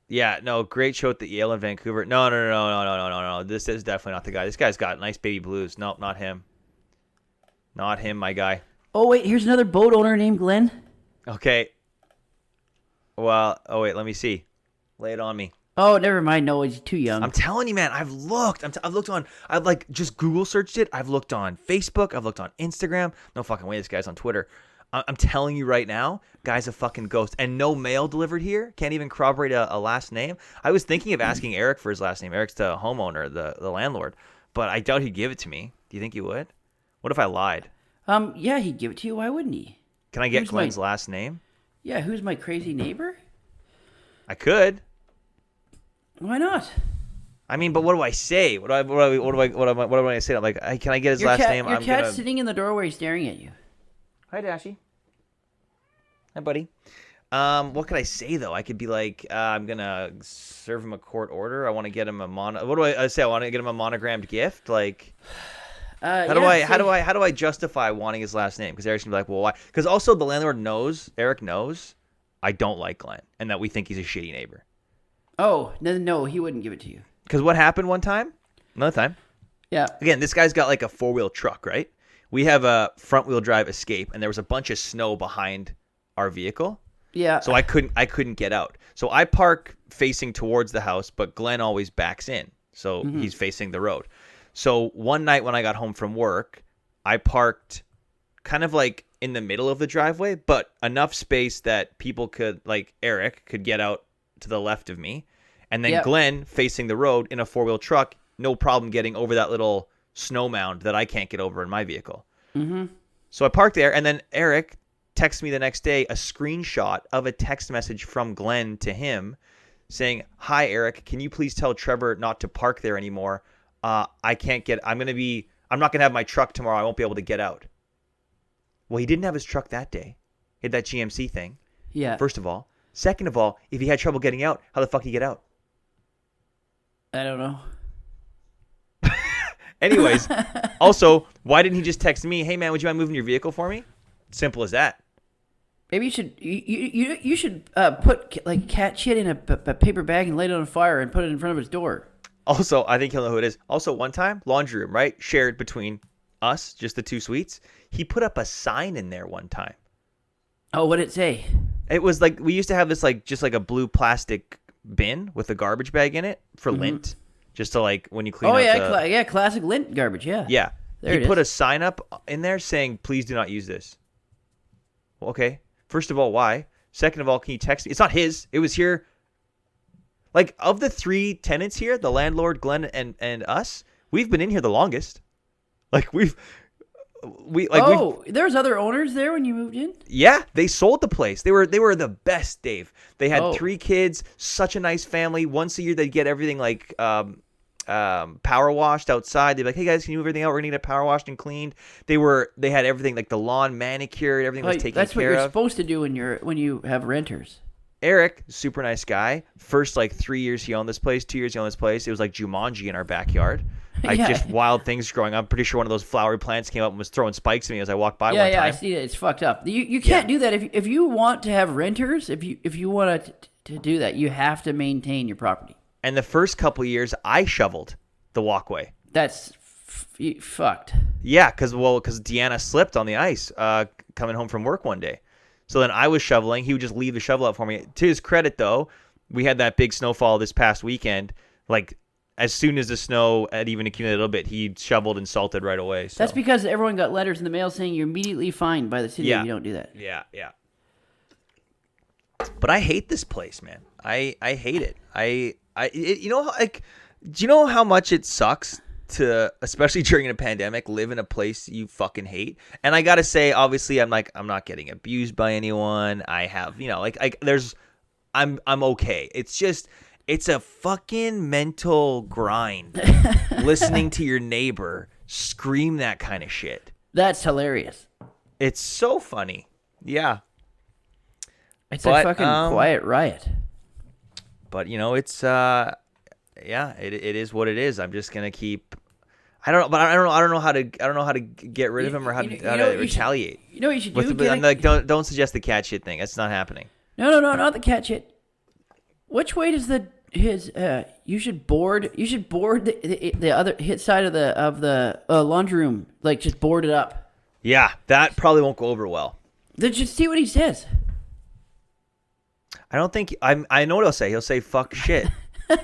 Yeah, no, great show at the Yale in Vancouver. No. This is definitely not the guy. This guy's got nice baby blues. Nope, not him. Not him, my guy. Oh, wait, here's another boat owner named Glenn. Okay. Well, oh wait, let me see. Lay it on me. Oh, never mind. No, he's too young. I'm telling you, man. I've looked. I've looked on. I've just Google searched it. I've looked on Facebook. I've looked on Instagram. No fucking way. This guy's on Twitter. I'm telling you right now, guy's a fucking ghost. And no mail delivered here. Can't even corroborate a last name. I was thinking of asking Eric for his last name. Eric's the homeowner, the landlord. But I doubt he'd give it to me. Do you think he would? What if I lied? Yeah, he'd give it to you. Why wouldn't he? Can I get Glenn's last name? Yeah, who's my crazy neighbor? I could. Why not? I mean, but what do I say? What am I say? I'm like, can I get his last name? Your cat's sitting in the doorway staring at you. Hi, Dashy. Hi, buddy. What could I say though? I could be like, I'm gonna serve him a court order. I want to get him a What do I say? I want to get him a monogrammed gift. Like, how do I justify wanting his last name? Because Eric's gonna be like, well, why? Because also the landlord knows, Eric knows, I don't like Glenn, and that we think he's a shitty neighbor. Oh no, he wouldn't give it to you. Because what happened another time? Yeah. Again, this guy's got like a 4-wheel truck, right? We have a front-wheel drive Escape, and there was a bunch of snow behind our vehicle. Yeah. So I couldn't get out. So I park facing towards the house, but Glenn always backs in. So he's facing the road. So one night when I got home from work, I parked kind of like in the middle of the driveway, but enough space that people could, like Eric, could get out to the left of me. And then Glenn facing the road in a 4-wheel truck, no problem getting over that little snow mound that I can't get over in my vehicle. Mm-hmm. So I parked there, and then Eric texts me the next day a screenshot of a text message from Glenn to him saying, "Hi, Eric, can you please tell Trevor not to park there anymore? I can't get, I'm not going to have my truck tomorrow. I won't be able to get out." Well, he didn't have his truck that day. He had that GMC thing. Yeah. First of all. Second of all, if he had trouble getting out, how the fuck did he get out? I don't know. Anyways, also, why didn't he just text me, "Hey man, would you mind moving your vehicle for me?" Simple as that. Maybe you should put like cat shit in a paper bag and light it on fire and put it in front of his door. Also, I think he'll know who it is. Also, one time, laundry room, right? Shared between us, just the 2 suites. He put up a sign in there one time. Oh, what did it say? It was like, we used to have this like just like a blue plastic bin with a garbage bag in it for lint, just to like when you clean Oh out yeah, classic lint garbage. Yeah. Yeah. There He put a sign up in there saying, "Please do not use this." Well, okay. First of all, why? Second of all, can you text me? It's not his. It was here. Like, of the 3 tenants here, the landlord, Glenn, and us, we've been in here the longest. Like, there's other owners there when you moved in? Yeah, they sold the place. They were the best, Dave. They had 3 kids, such a nice family. Once a year, they'd get everything like power washed outside. They'd be like, "Hey guys, can you move everything out? We're gonna get it power washed and cleaned." They had everything like the lawn manicured. Everything was taken care of. That's what you're supposed to do when you have renters. Eric, super nice guy. First, like 3 years he owned this place, 2 years he owned this place. It was like Jumanji in our backyard. Like just wild things growing up. I'm pretty sure one of those flowery plants came up and was throwing spikes at me as I walked by one time. Yeah, I see it. It's fucked up. You can't do that. If you want to have renters, if you want to do that, you have to maintain your property. And the first couple of years, I shoveled the walkway. That's fucked. Yeah, because Deanna slipped on the ice coming home from work one day. So then I was shoveling. He would just leave the shovel out for me. To his credit, though, we had that big snowfall this past weekend. Like, as soon as the snow had even accumulated a little bit, he shoveled and salted right away. So. That's because everyone got letters in the mail saying you're immediately fined by the city if you don't do that. Yeah. But I hate this place, man. I hate it. You know, like, do you know how much it sucks to, especially during a pandemic, live in a place you fucking hate? And I gotta say, obviously, I'm not getting abused by anyone. I have, I'm okay. It's just, it's a fucking mental grind listening to your neighbor scream that kind of shit. That's hilarious. It's so funny. Yeah. It's a fucking quiet riot. But it's it is what it is. I'm just gonna keep. I don't know how to get rid of him or how to retaliate. You know what you should do? I'm like, don't suggest the cat shit thing. That's not happening. No, not the cat shit. Which way does you should board the other hit side of the laundry room, like just board it up. Yeah, that probably won't go over well. Then just see what he says. I don't think I know what he'll say. He'll say fuck shit.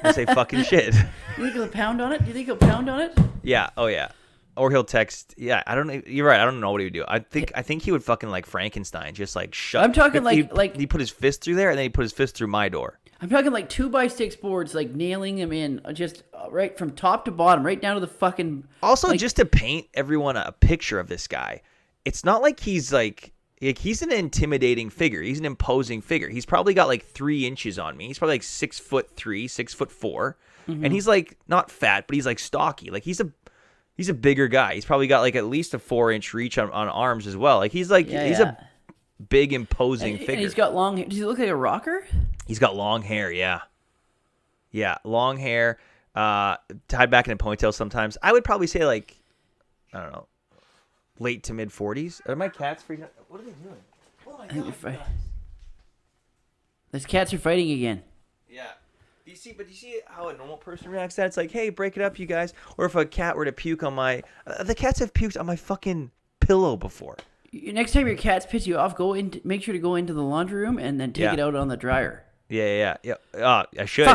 He'll say fucking shit. You think he'll pound on it? Do you think he'll pound on it? Yeah. Oh yeah. Or he'll text. Yeah. I don't know. You're right. I don't know what he would do. I think he would fucking like Frankenstein, just like shut. I'm talking like he put his fist through there and then he put his fist through my door. I'm talking like 2x6 boards, like nailing them in, just right from top to bottom, right down to the fucking. Also, just to paint everyone a picture of this guy, it's not like he's he's an intimidating figure. He's an imposing figure. He's probably got like 3 inches on me. He's probably like 6'3", 6'4", and he's like not fat, but he's like stocky. Like he's a bigger guy. He's probably got like at least a 4-inch reach on arms as well. Like he's a big imposing figure. And he's got long hair. Does he look like a rocker? He's got long hair. Yeah, long hair, tied back in a ponytail. Sometimes I would probably say like, I don't know, late to mid 40s. Are my cats freaking out? What are they doing? Oh my god! Those cats are fighting again. Yeah. Do you see how a normal person reacts to that? It's like, hey, break it up, you guys. Or if a cat were to puke on my... the cats have puked on my fucking pillow before. Next time your cats piss you off, make sure to go into the laundry room and then take it out on the dryer. Yeah. I should.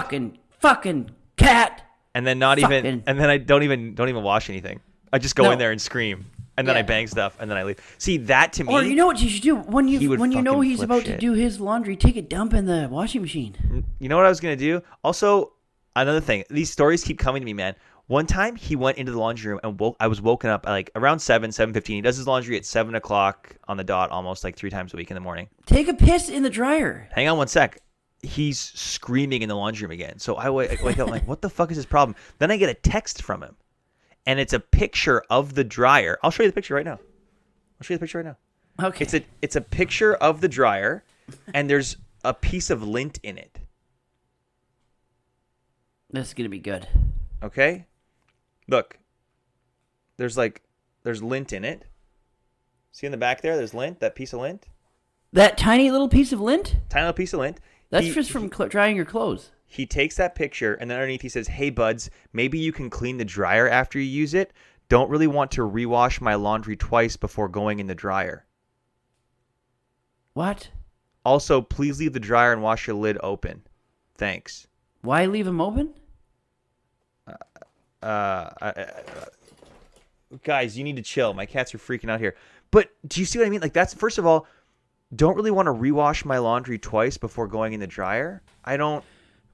Fucking cat. And then I don't even wash anything. I just go in there and scream. And then I bang stuff, and then I leave. See, that to me... Or you know what you should do? When you know he's about to do his laundry, take a dump in the washing machine. You know what I was going to do? Also, another thing. These stories keep coming to me, man. One time, he went into the laundry room, and I was woken up at like around 7:15. He does his laundry at 7 o'clock on the dot, almost like 3 times a week in the morning. Take a piss in the dryer. Hang on one sec. He's screaming in the laundry room again. So I wake up, I'm like, what the fuck is his problem? Then I get a text from him. And it's a picture of the dryer. I'll show you the picture right now. Okay. It's a picture of the dryer, and there's a piece of lint in it. This is gonna be good. Okay. Look. There's lint in it. See in the back there? There's lint. That piece of lint. That tiny little piece of lint. That's just from drying your clothes. He takes that picture, and then underneath he says, hey, buds, maybe you can clean the dryer after you use it. Don't really want to rewash my laundry twice before going in the dryer. What? Also, please leave the dryer and wash your lid open. Thanks. Why leave them open? Guys, you need to chill. My cats are freaking out here. But do you see what I mean? Like, that's, first of all, don't really want to rewash my laundry twice before going in the dryer. I don't.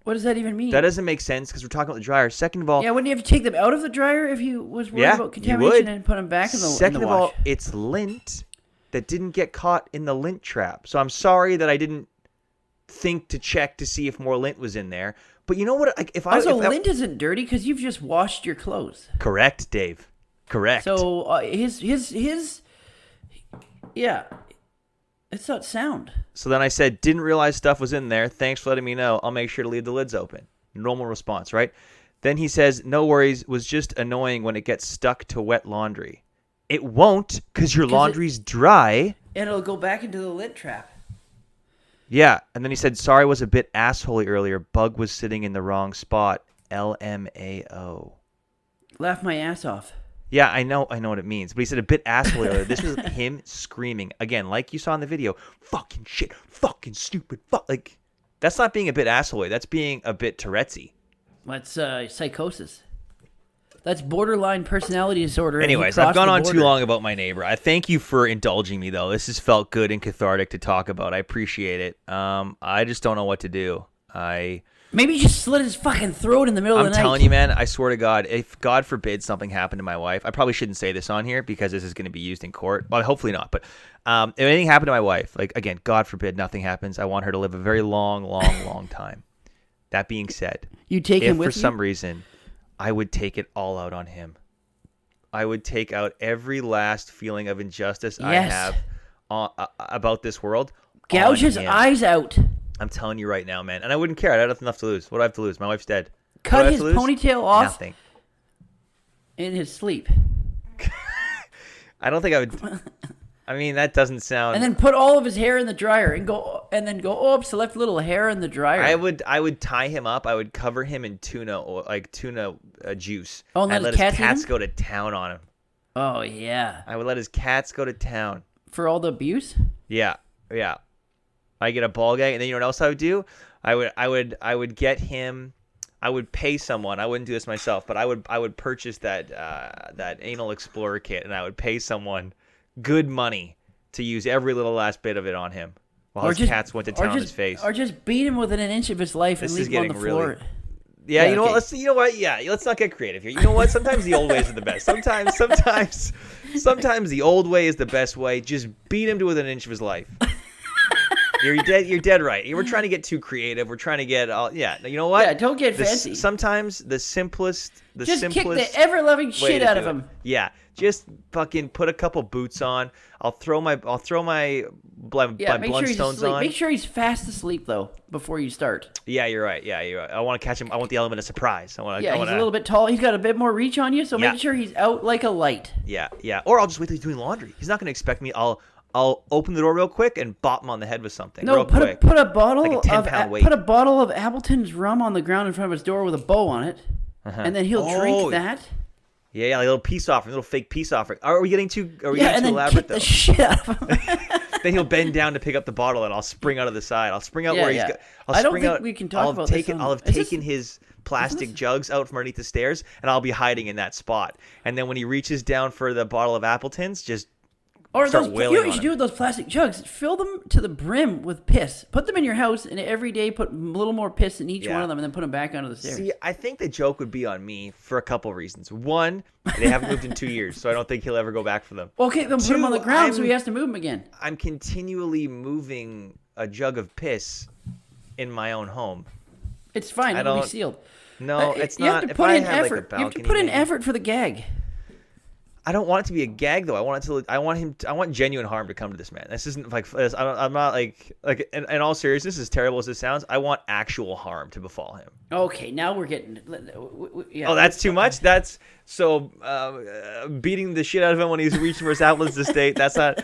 What does that even mean? That doesn't make sense because we're talking about the dryer. Second of all, Yeah, wouldn't you have to take them out of the dryer if you was worried Yeah, about you contamination would. and put them back in the second in the of wash? all, it's lint that didn't get caught in the lint trap. So I'm sorry that I didn't think to check to see if more lint was in there. But you know what? Like, Lint isn't dirty because you've just washed your clothes. Correct, Dave. Correct. So yeah, it's not sound. So then I said, didn't realize stuff was in there. Thanks for letting me know. I'll make sure to leave the lids open. Normal response, right? Then he says, no worries, was just annoying when it gets stuck to wet laundry. It won't because your laundry's dry. And it'll go back into the lint trap. Yeah. And then he said, sorry, was a bit assholey earlier. Bug was sitting in the wrong spot. LMAO. Laugh my ass off. Yeah, I know what it means. But he said a bit asshole earlier. This was him screaming. Again, like you saw in the video, fucking shit, fucking stupid, fuck. Like, that's not being a bit asshole. That's being a bit Tourette'y. That's psychosis. That's borderline personality disorder. Anyways, I've gone on too long about my neighbor. I thank you for indulging me, though. This has felt good and cathartic to talk about. I appreciate it. I just don't know what to do. Maybe you just slit his fucking throat in the middle of the night. I'm telling you, man, I swear to God, if God forbid something happened to my wife, I probably shouldn't say this on here because this is going to be used in court. Well, hopefully not. But if anything happened to my wife, like, again, God forbid nothing happens, I want her to live a very long, long, long time. That being said, you take him with if for some reason I would take it all out on him, I would take out every last feeling of injustice I have about this world. Gouge his eyes out. I'm telling you right now, man. And I wouldn't care. I'd have enough to lose. What do I have to lose? My wife's dead. Cut his ponytail off. Nothing. In his sleep. I don't think I would. I mean, that doesn't sound. And then put all of his hair in the dryer and then go, oops, I left a little hair in the dryer. I would tie him up. I would cover him in tuna juice. Oh, and I'd let his his cats go to town on him. Oh yeah. I would let his cats go to town. For all the abuse? Yeah. I get a ball gag, and then you know what else I would do? I would get him. I would pay someone. I wouldn't do this myself, but I would purchase that anal explorer kit, and I would pay someone good money to use every little last bit of it on him while his cats went to town on his face. Or just beat him within an inch of his life and leave him on the floor. Yeah, you know what? You know what? Yeah, let's not get creative here. You know what? Sometimes the old ways are the best. Sometimes the old way is the best way. Just beat him to within an inch of his life. You're dead right. We're trying to get too creative. We're trying to get all. Yeah, you know what? Yeah, don't get fancy. Sometimes the simplest. Just kick the ever-loving shit out of him. Yeah, just fucking put a couple boots on. I'll throw my Bloodstones on. Make sure he's fast asleep though before you start. Yeah, you're right. I want to catch him. I want the element of surprise. He's a little bit tall. He's got a bit more reach on you, so make sure he's out like a light. Yeah. Or I'll just wait till he's doing laundry. He's not going to expect me. I'll open the door real quick and bop him on the head with something. No, put a bottle like a 10-pound weight. Put a bottle of Appleton's rum on the ground in front of his door with a bow on it, and then he'll drink that. Yeah, like a little peace offering, a little fake peace offering. Are we getting too elaborate though? The shit out of him. Then he'll bend down to pick up the bottle, and I'll spring out of the side. I'll spring out where he's. I don't think we can talk about this. I'll have taken his plastic jugs out from underneath the stairs, and I'll be hiding in that spot. And then when he reaches down for the bottle of Appleton's, just. Or you know what you should do with those plastic jugs? Fill them to the brim with piss. Put them in your house, and every day put a little more piss in each one of them, and then put them back onto the stairs. See, I think the joke would be on me for a couple reasons. One, they haven't moved in 2 years, so I don't think he'll ever go back for them. Okay, then put them on the ground so he has to move them again. I'm continually moving a jug of piss in my own home. It's fine. It'll be sealed. No, it's not. You have to put in effort. You have to put in effort for the gag. I don't want it to be a gag though. I want genuine harm to come to this man. This isn't like I'm not like in all seriousness, as terrible as this sounds, I want actual harm to befall him. Okay, now we're getting. Yeah, oh, that's too much. That's so beating the shit out of him when he's reaching for his Appleton's estate. That's not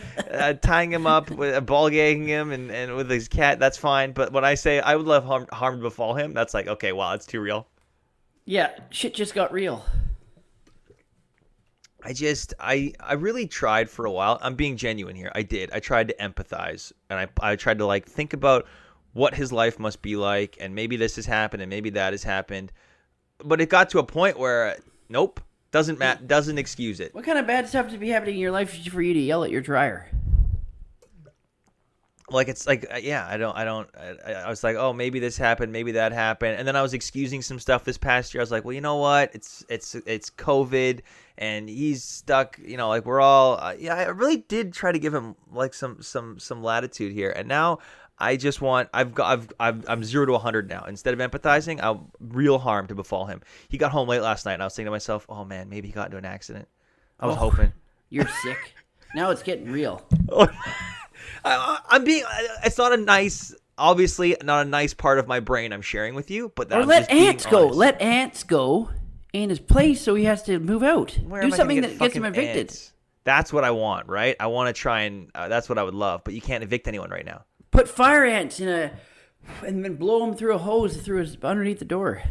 tying him up, ball gagging him, and with his cat. That's fine. But when I say I would love harm to befall him, that's like okay, wow, it's too real. Yeah, shit just got real. I really tried for a while. I'm being genuine here. I did. I tried to empathize, and I tried to like think about what his life must be like, and maybe this has happened, and maybe that has happened. But it got to a point where, nope, doesn't excuse it. What kind of bad stuff to be happening in your life for you to yell at your dryer? like it's like yeah, I was like, oh, maybe this happened, maybe that happened, and then I was excusing some stuff this past year. I was like, well, you know what, it's COVID and he's stuck, like we're all yeah, I really did try to give him like some latitude here, and now I just want I'm 0 to 100 now. Instead of empathizing, I'm real harm to befall him. He got home late last night and I was thinking to myself, oh man, maybe he got into an accident. I was hoping. You're sick. Now it's getting real. It's not a nice, obviously not a nice part of my brain I'm sharing with you, but or let ants go. Let ants go in his place so he has to move out. Do something that gets him evicted. Ants? That's what I want, right? I want to try and, that's what I would love, but you can't evict anyone right now. Put fire ants and then blow them through a hose underneath the door.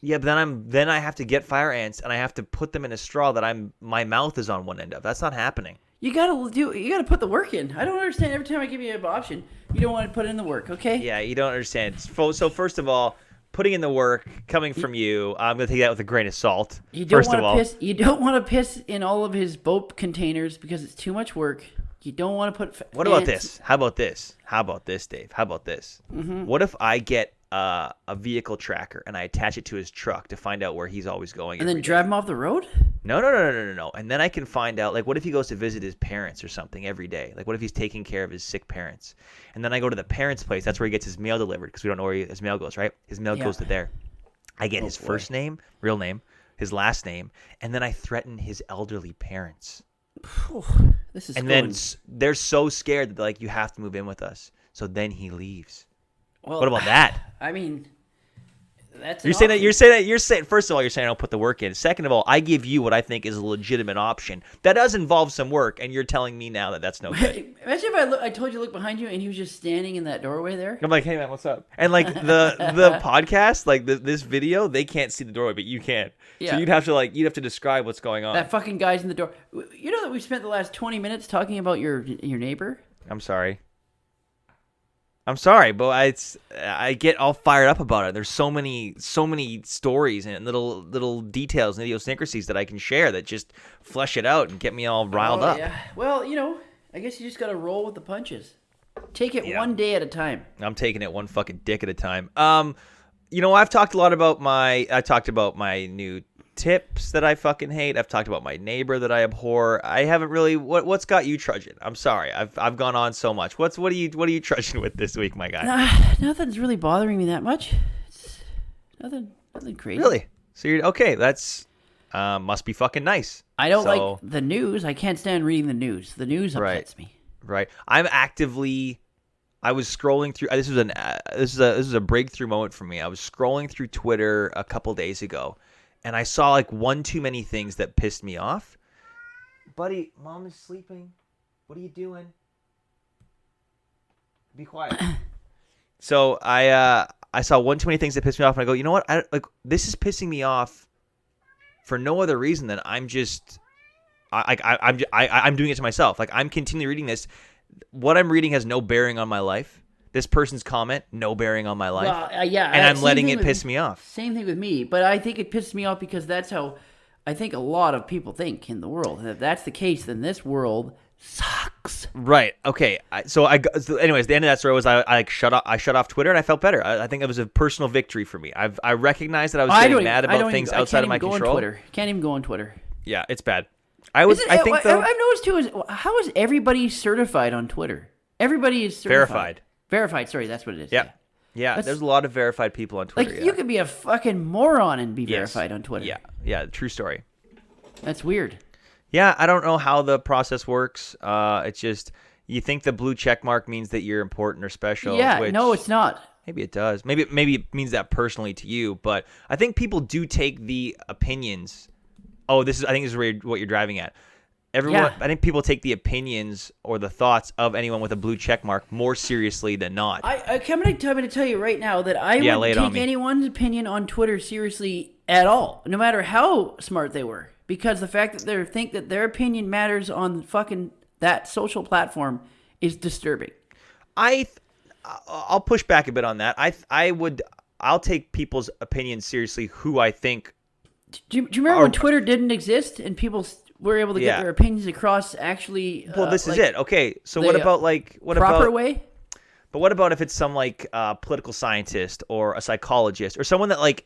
Yeah, but then I have to get fire ants and I have to put them in a straw that my mouth is on one end of. That's not happening. You gotta put the work in. I don't understand. Every time I give you an option, you don't want to put in the work, okay? Yeah, you don't understand. So first of all, putting in the work coming from you, I'm gonna take that with a grain of salt. You don't want to piss in all of his boat containers because it's too much work. You don't want to put. What about this? How about this, Dave? How about this? Mm-hmm. What if I get a vehicle tracker and I attach it to his truck to find out where he's always going, and then drive him off the road? No. And then I can find out, like, what if he goes to visit his parents or something every day? Like, what if he's taking care of his sick parents? And then I go to the parents' place. That's where he gets his mail delivered because we don't know where his mail goes, right? His mail goes to there. I get his first name, real name, his last name, and then I threaten his elderly parents. Then they're so scared that they're like, you have to move in with us. So then he leaves. Well, what about that? I mean, that's you're saying first of all, you're saying I don't put the work in. Second of all, I give you what I think is a legitimate option that does involve some work, and you're telling me now that that's no good. Imagine if I told you to look behind you and he was just standing in that doorway there. I'm like, hey man, what's up? And like the podcast, like this video, they can't see the doorway, but you can. Yeah. So you'd have to describe what's going on. That fucking guy's in the door. You know that we spent the last 20 minutes talking about your neighbor? I'm sorry, but I get all fired up about it. There's so many stories and little details and idiosyncrasies that I can share that just flesh it out and get me all riled up. Yeah. Well, I guess you just got to roll with the punches. Take it one day at a time. I'm taking it one fucking dick at a time. I've talked a lot about my new tips that I fucking hate. I've talked about my neighbor that I abhor. I haven't really. What's got you trudging? I'm sorry. I've gone on so much. What are you trudging with this week, my guy? Nothing's really bothering me that much. It's nothing crazy. Really? So you're okay? That's must be fucking nice. I don't like the news. I can't stand reading the news. The news upsets me. Right. I was scrolling through. This is a breakthrough moment for me. I was scrolling through Twitter a couple days ago. And I saw like one too many things that pissed me off. Buddy, mom is sleeping. What are you doing? Be quiet. So I saw one too many things that pissed me off, and I go, you know what? This is pissing me off for no other reason than I'm doing it to myself. Like I'm continually reading this. What I'm reading has no bearing on my life. This person's comment, no bearing on my life. Well, yeah, and I'm letting it piss me off. Same thing with me, but I think it pisses me off because that's how I think a lot of people think in the world. If that's the case, then this world sucks. Right. Okay. So anyways, the end of that story was I shut off Twitter and I felt better. I think it was a personal victory for me. I recognized that I was getting mad about things outside of my control. Can't even go on Twitter. Yeah, it's bad. I've noticed too is how is everybody certified on Twitter? Everybody is certified. Verified, sorry, that's what it is. Yeah. Yeah, there's a lot of verified people on Twitter. Like, you could be a fucking moron and be verified on Twitter. Yeah, true story. That's weird. Yeah, I don't know how the process works. It's just, you think the blue check mark means that you're important or special. Yeah, no, it's not. Maybe it does. Maybe it means that personally to you, but I think people do take the opinions. I think this is what you're driving at. I think people take the opinions or the thoughts of anyone with a blue check mark more seriously than not. I'm going to tell you right now that I wouldn't take anyone's opinion on Twitter seriously at all, no matter how smart they were, because the fact that they think that their opinion matters on fucking that social platform is disturbing. I'll push back a bit on that. I'll take people's opinions seriously who I think. Do you remember when Twitter didn't exist and people were able to Yeah. get their opinions across actually. Well, this is like, it. Okay, so the, what about what proper about way? But what about if it's some political scientist or a psychologist or someone that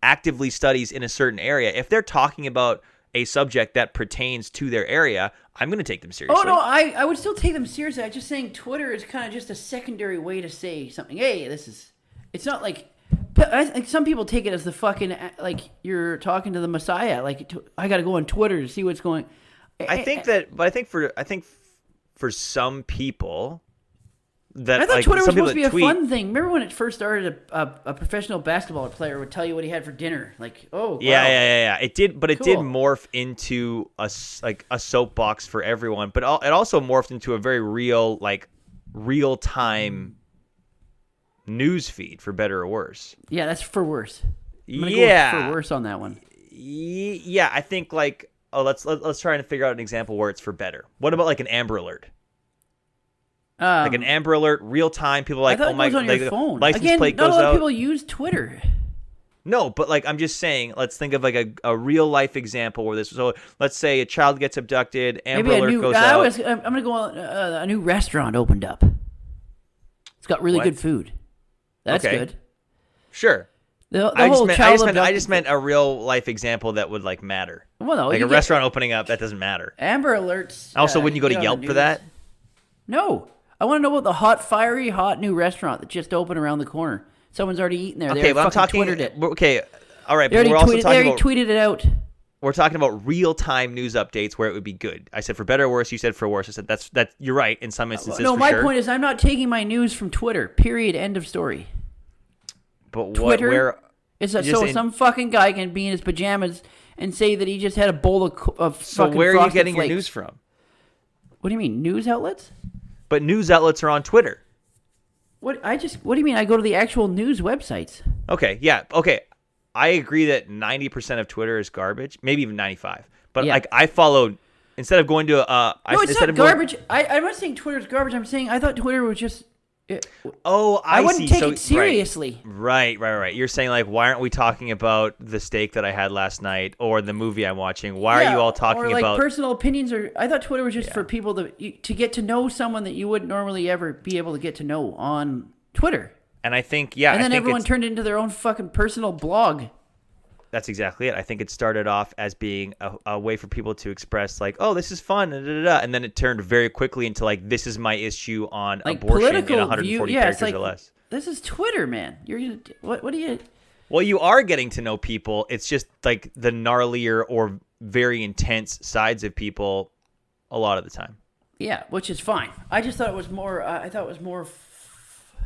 actively studies in a certain area? If they're talking about a subject that pertains to their area, I'm going to take them seriously. Oh no, I would still take them seriously. I'm just saying Twitter is kind of just a secondary way to say something. Hey, this is. It's not like. I think some people take it as the fucking you're talking to the Messiah. I got to go on Twitter to see what's going. I think for some people. That, I thought Twitter was supposed to be a tweet, fun thing. Remember when it first started? A professional basketball player would tell you what he had for dinner. Yeah. It did, but it did Cool. morph into a soapbox for everyone. But it also morphed into a very real time news feed, for better or worse. Yeah, that's for worse. I'm gonna Yeah, go with for worse on that one. Yeah, I think let's try and figure out an example where it's for better. What about an Amber Alert? An Amber Alert, real time. People I thought oh my it was on your phone. license Again, plate not goes a lot out. of people use Twitter. No, but I'm just saying, let's think of a real life example where this. So let's say a child gets abducted, Amber Maybe Alert goes out. I'm gonna go on. A new restaurant opened up. It's got really What? good food. That's Okay. good. Sure. The I whole child I just meant a real life example that would matter. Well, no, Like you a get restaurant opening up, that doesn't matter. Amber Alerts. Also, wouldn't you go to get on Yelp the for news. that? No, I want to know about the fiery hot new restaurant that just opened around the corner. Someone's already eaten there. Okay, They but I'm fucking talking. Twittered it. Okay, all right, They but already, we're also they talking already about tweeted it out. we're talking about real time news updates where it would be good. I said for better or worse. You said for worse. I said that's you're right in some instances. No, for my sure. point is I'm not taking my news from Twitter. Period. End of story. But Twitter where is you're so saying- some fucking guy can be in his pajamas and say that he just had a bowl of So fucking where are you Frosted getting Flakes. your news from? What do you mean, news outlets? But news outlets are on Twitter. What do you mean? I go to the actual news websites. Okay, yeah, okay. I agree that 90% of Twitter is garbage, maybe even 95. But Yeah. I followed instead of going to No, it's instead not of going- garbage. I'm not saying Twitter's garbage. I'm saying I thought Twitter was just. Oh, I wouldn't see. take So- it seriously. Right. You're saying why aren't we talking about the steak that I had last night or the movie I'm watching? Why are you all talking or about personal opinions? Or I thought Twitter was just for people to get to know someone that you wouldn't normally ever be able to get to know on Twitter. And I think And then I think everyone it's- turned it into their own fucking personal blog. That's exactly it. I think it started off as being a way for people to express oh, this is fun, and then it turned very quickly into this is my issue on Like abortion in political 140 view. Yeah, it's characters or less. This is Twitter, man. You're gonna what do you? Well, you are getting to know people. It's just the gnarlier or very intense sides of people a lot of the time. Yeah, which is fine. I just thought it was more. I thought it was more.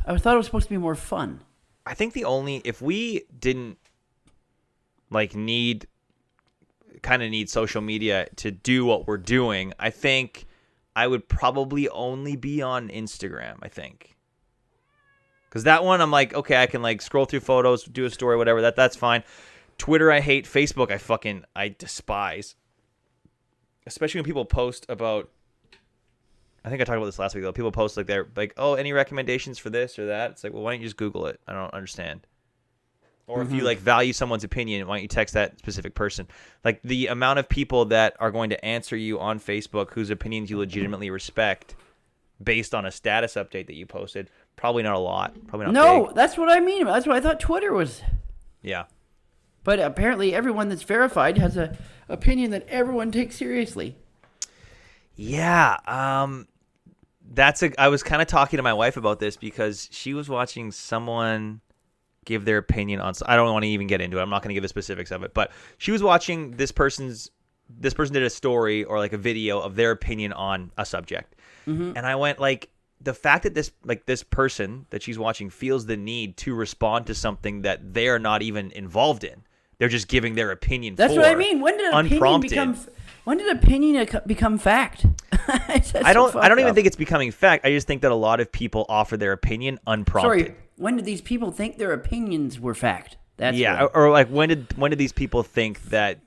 I thought it was supposed to be more fun. I think if we didn't need social media to do what we're doing, I think I would probably only be on Instagram, I think. Because that one, I'm okay, I can scroll through photos, do a story, whatever, that's fine. Twitter, I hate. Facebook, I despise. Especially when people post about, I think I talked about this last week, though. People post they're oh, any recommendations for this or that? It's well, why don't you just Google it? I don't understand. Or if you value someone's opinion, why don't you text that specific person? The amount of people that are going to answer you on Facebook whose opinions you legitimately respect based on a status update that you posted, probably not a lot. Probably not No, big. that's what I mean. That's what I thought Twitter was. Yeah. But apparently everyone that's verified has a opinion that everyone takes seriously. Yeah. I was kind of talking to my wife about this because she was watching someone give their opinion on. I don't want to even get into it. I'm not going to give the specifics of it, but she was watching this person did a story or a video of their opinion on a subject. Mm-hmm. And I went the fact that this person that she's watching feels the need to respond to something that they are not even involved in. They're just giving their opinion. That's what I mean. When did opinion become fact? I don't even think it's becoming fact. I just think that a lot of people offer their opinion unprompted. Sorry, when did these people think their opinions were fact? That's yeah, what. or when did these people think that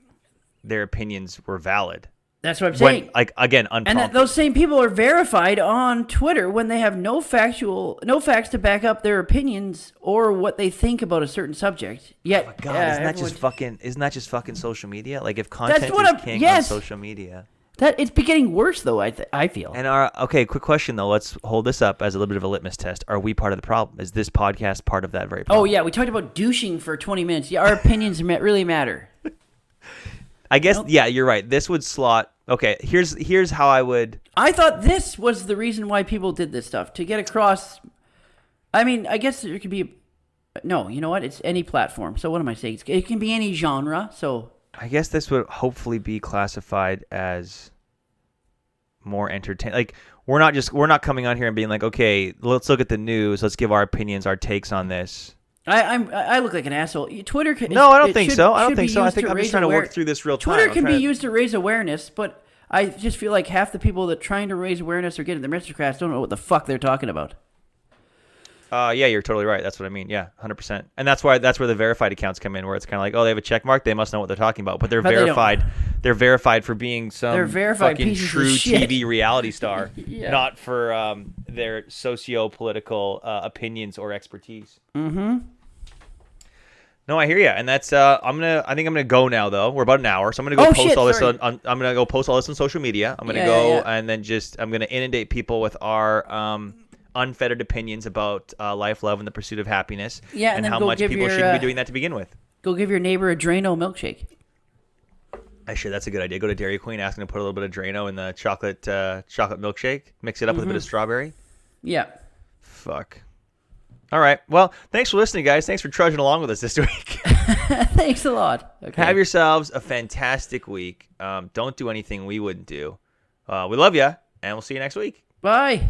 their opinions were valid? That's what I'm saying. When, like, again, And unprompted. those same people are verified on Twitter when they have no facts to back up their opinions or what they think about a certain subject. Yet, Oh God, isn't that just fucking social media? Like, if content is king on social media. It's getting worse, though, I feel. And okay, quick question, though. Let's hold this up as a little bit of a litmus test. Are we part of the problem? Is this podcast part of that very problem? Oh, yeah, we talked about douching for 20 minutes. Yeah, our opinions really matter. I guess, yeah, you're right. This would slot. Okay, here's how I would. I thought this was the reason why people did this stuff, to get across. I mean, I guess there could be. No, you know what? It's any platform. So what am I saying? It can be any genre. So I guess this would hopefully be classified as more entertaining. Like, we're not coming on here and being like, okay, let's look at the news. Let's give our opinions, our takes on this. I look like an asshole. Twitter can. No, I don't think so. I think I'm just trying to work through this real time. Twitter can be used to raise awareness, but I just feel like half the people that are trying to raise awareness or get in the aristocrats don't know what the fuck they're talking about. Yeah, you're totally right. That's what I mean. Yeah, 100%. And that's where the verified accounts come in, where it's kind of like, oh, they have a check mark. They must know what they're talking about. But they're verified. They're verified for being some fucking true TV reality star, Yeah. not for their socio-political opinions or expertise. Mm-hmm. No, I hear you, and that's. I think I'm gonna go now, though. We're about an hour, so I'm gonna go post all this on. I'm gonna go post all this on social media. I'm gonna and then I'm gonna inundate people with our unfettered opinions about life, love, and the pursuit of happiness. Yeah, and how much people shouldn't be doing that to begin with. Go give your neighbor a Drano milkshake. Actually, that's a good idea. Go to Dairy Queen, ask them to put a little bit of Drano in the chocolate milkshake. Mix it up with a bit of strawberry. Yeah. Fuck. All right. Well, thanks for listening, guys. Thanks for trudging along with us this week. Thanks a lot. Okay. Have yourselves a fantastic week. Don't do anything we wouldn't do. We love you, and we'll see you next week. Bye.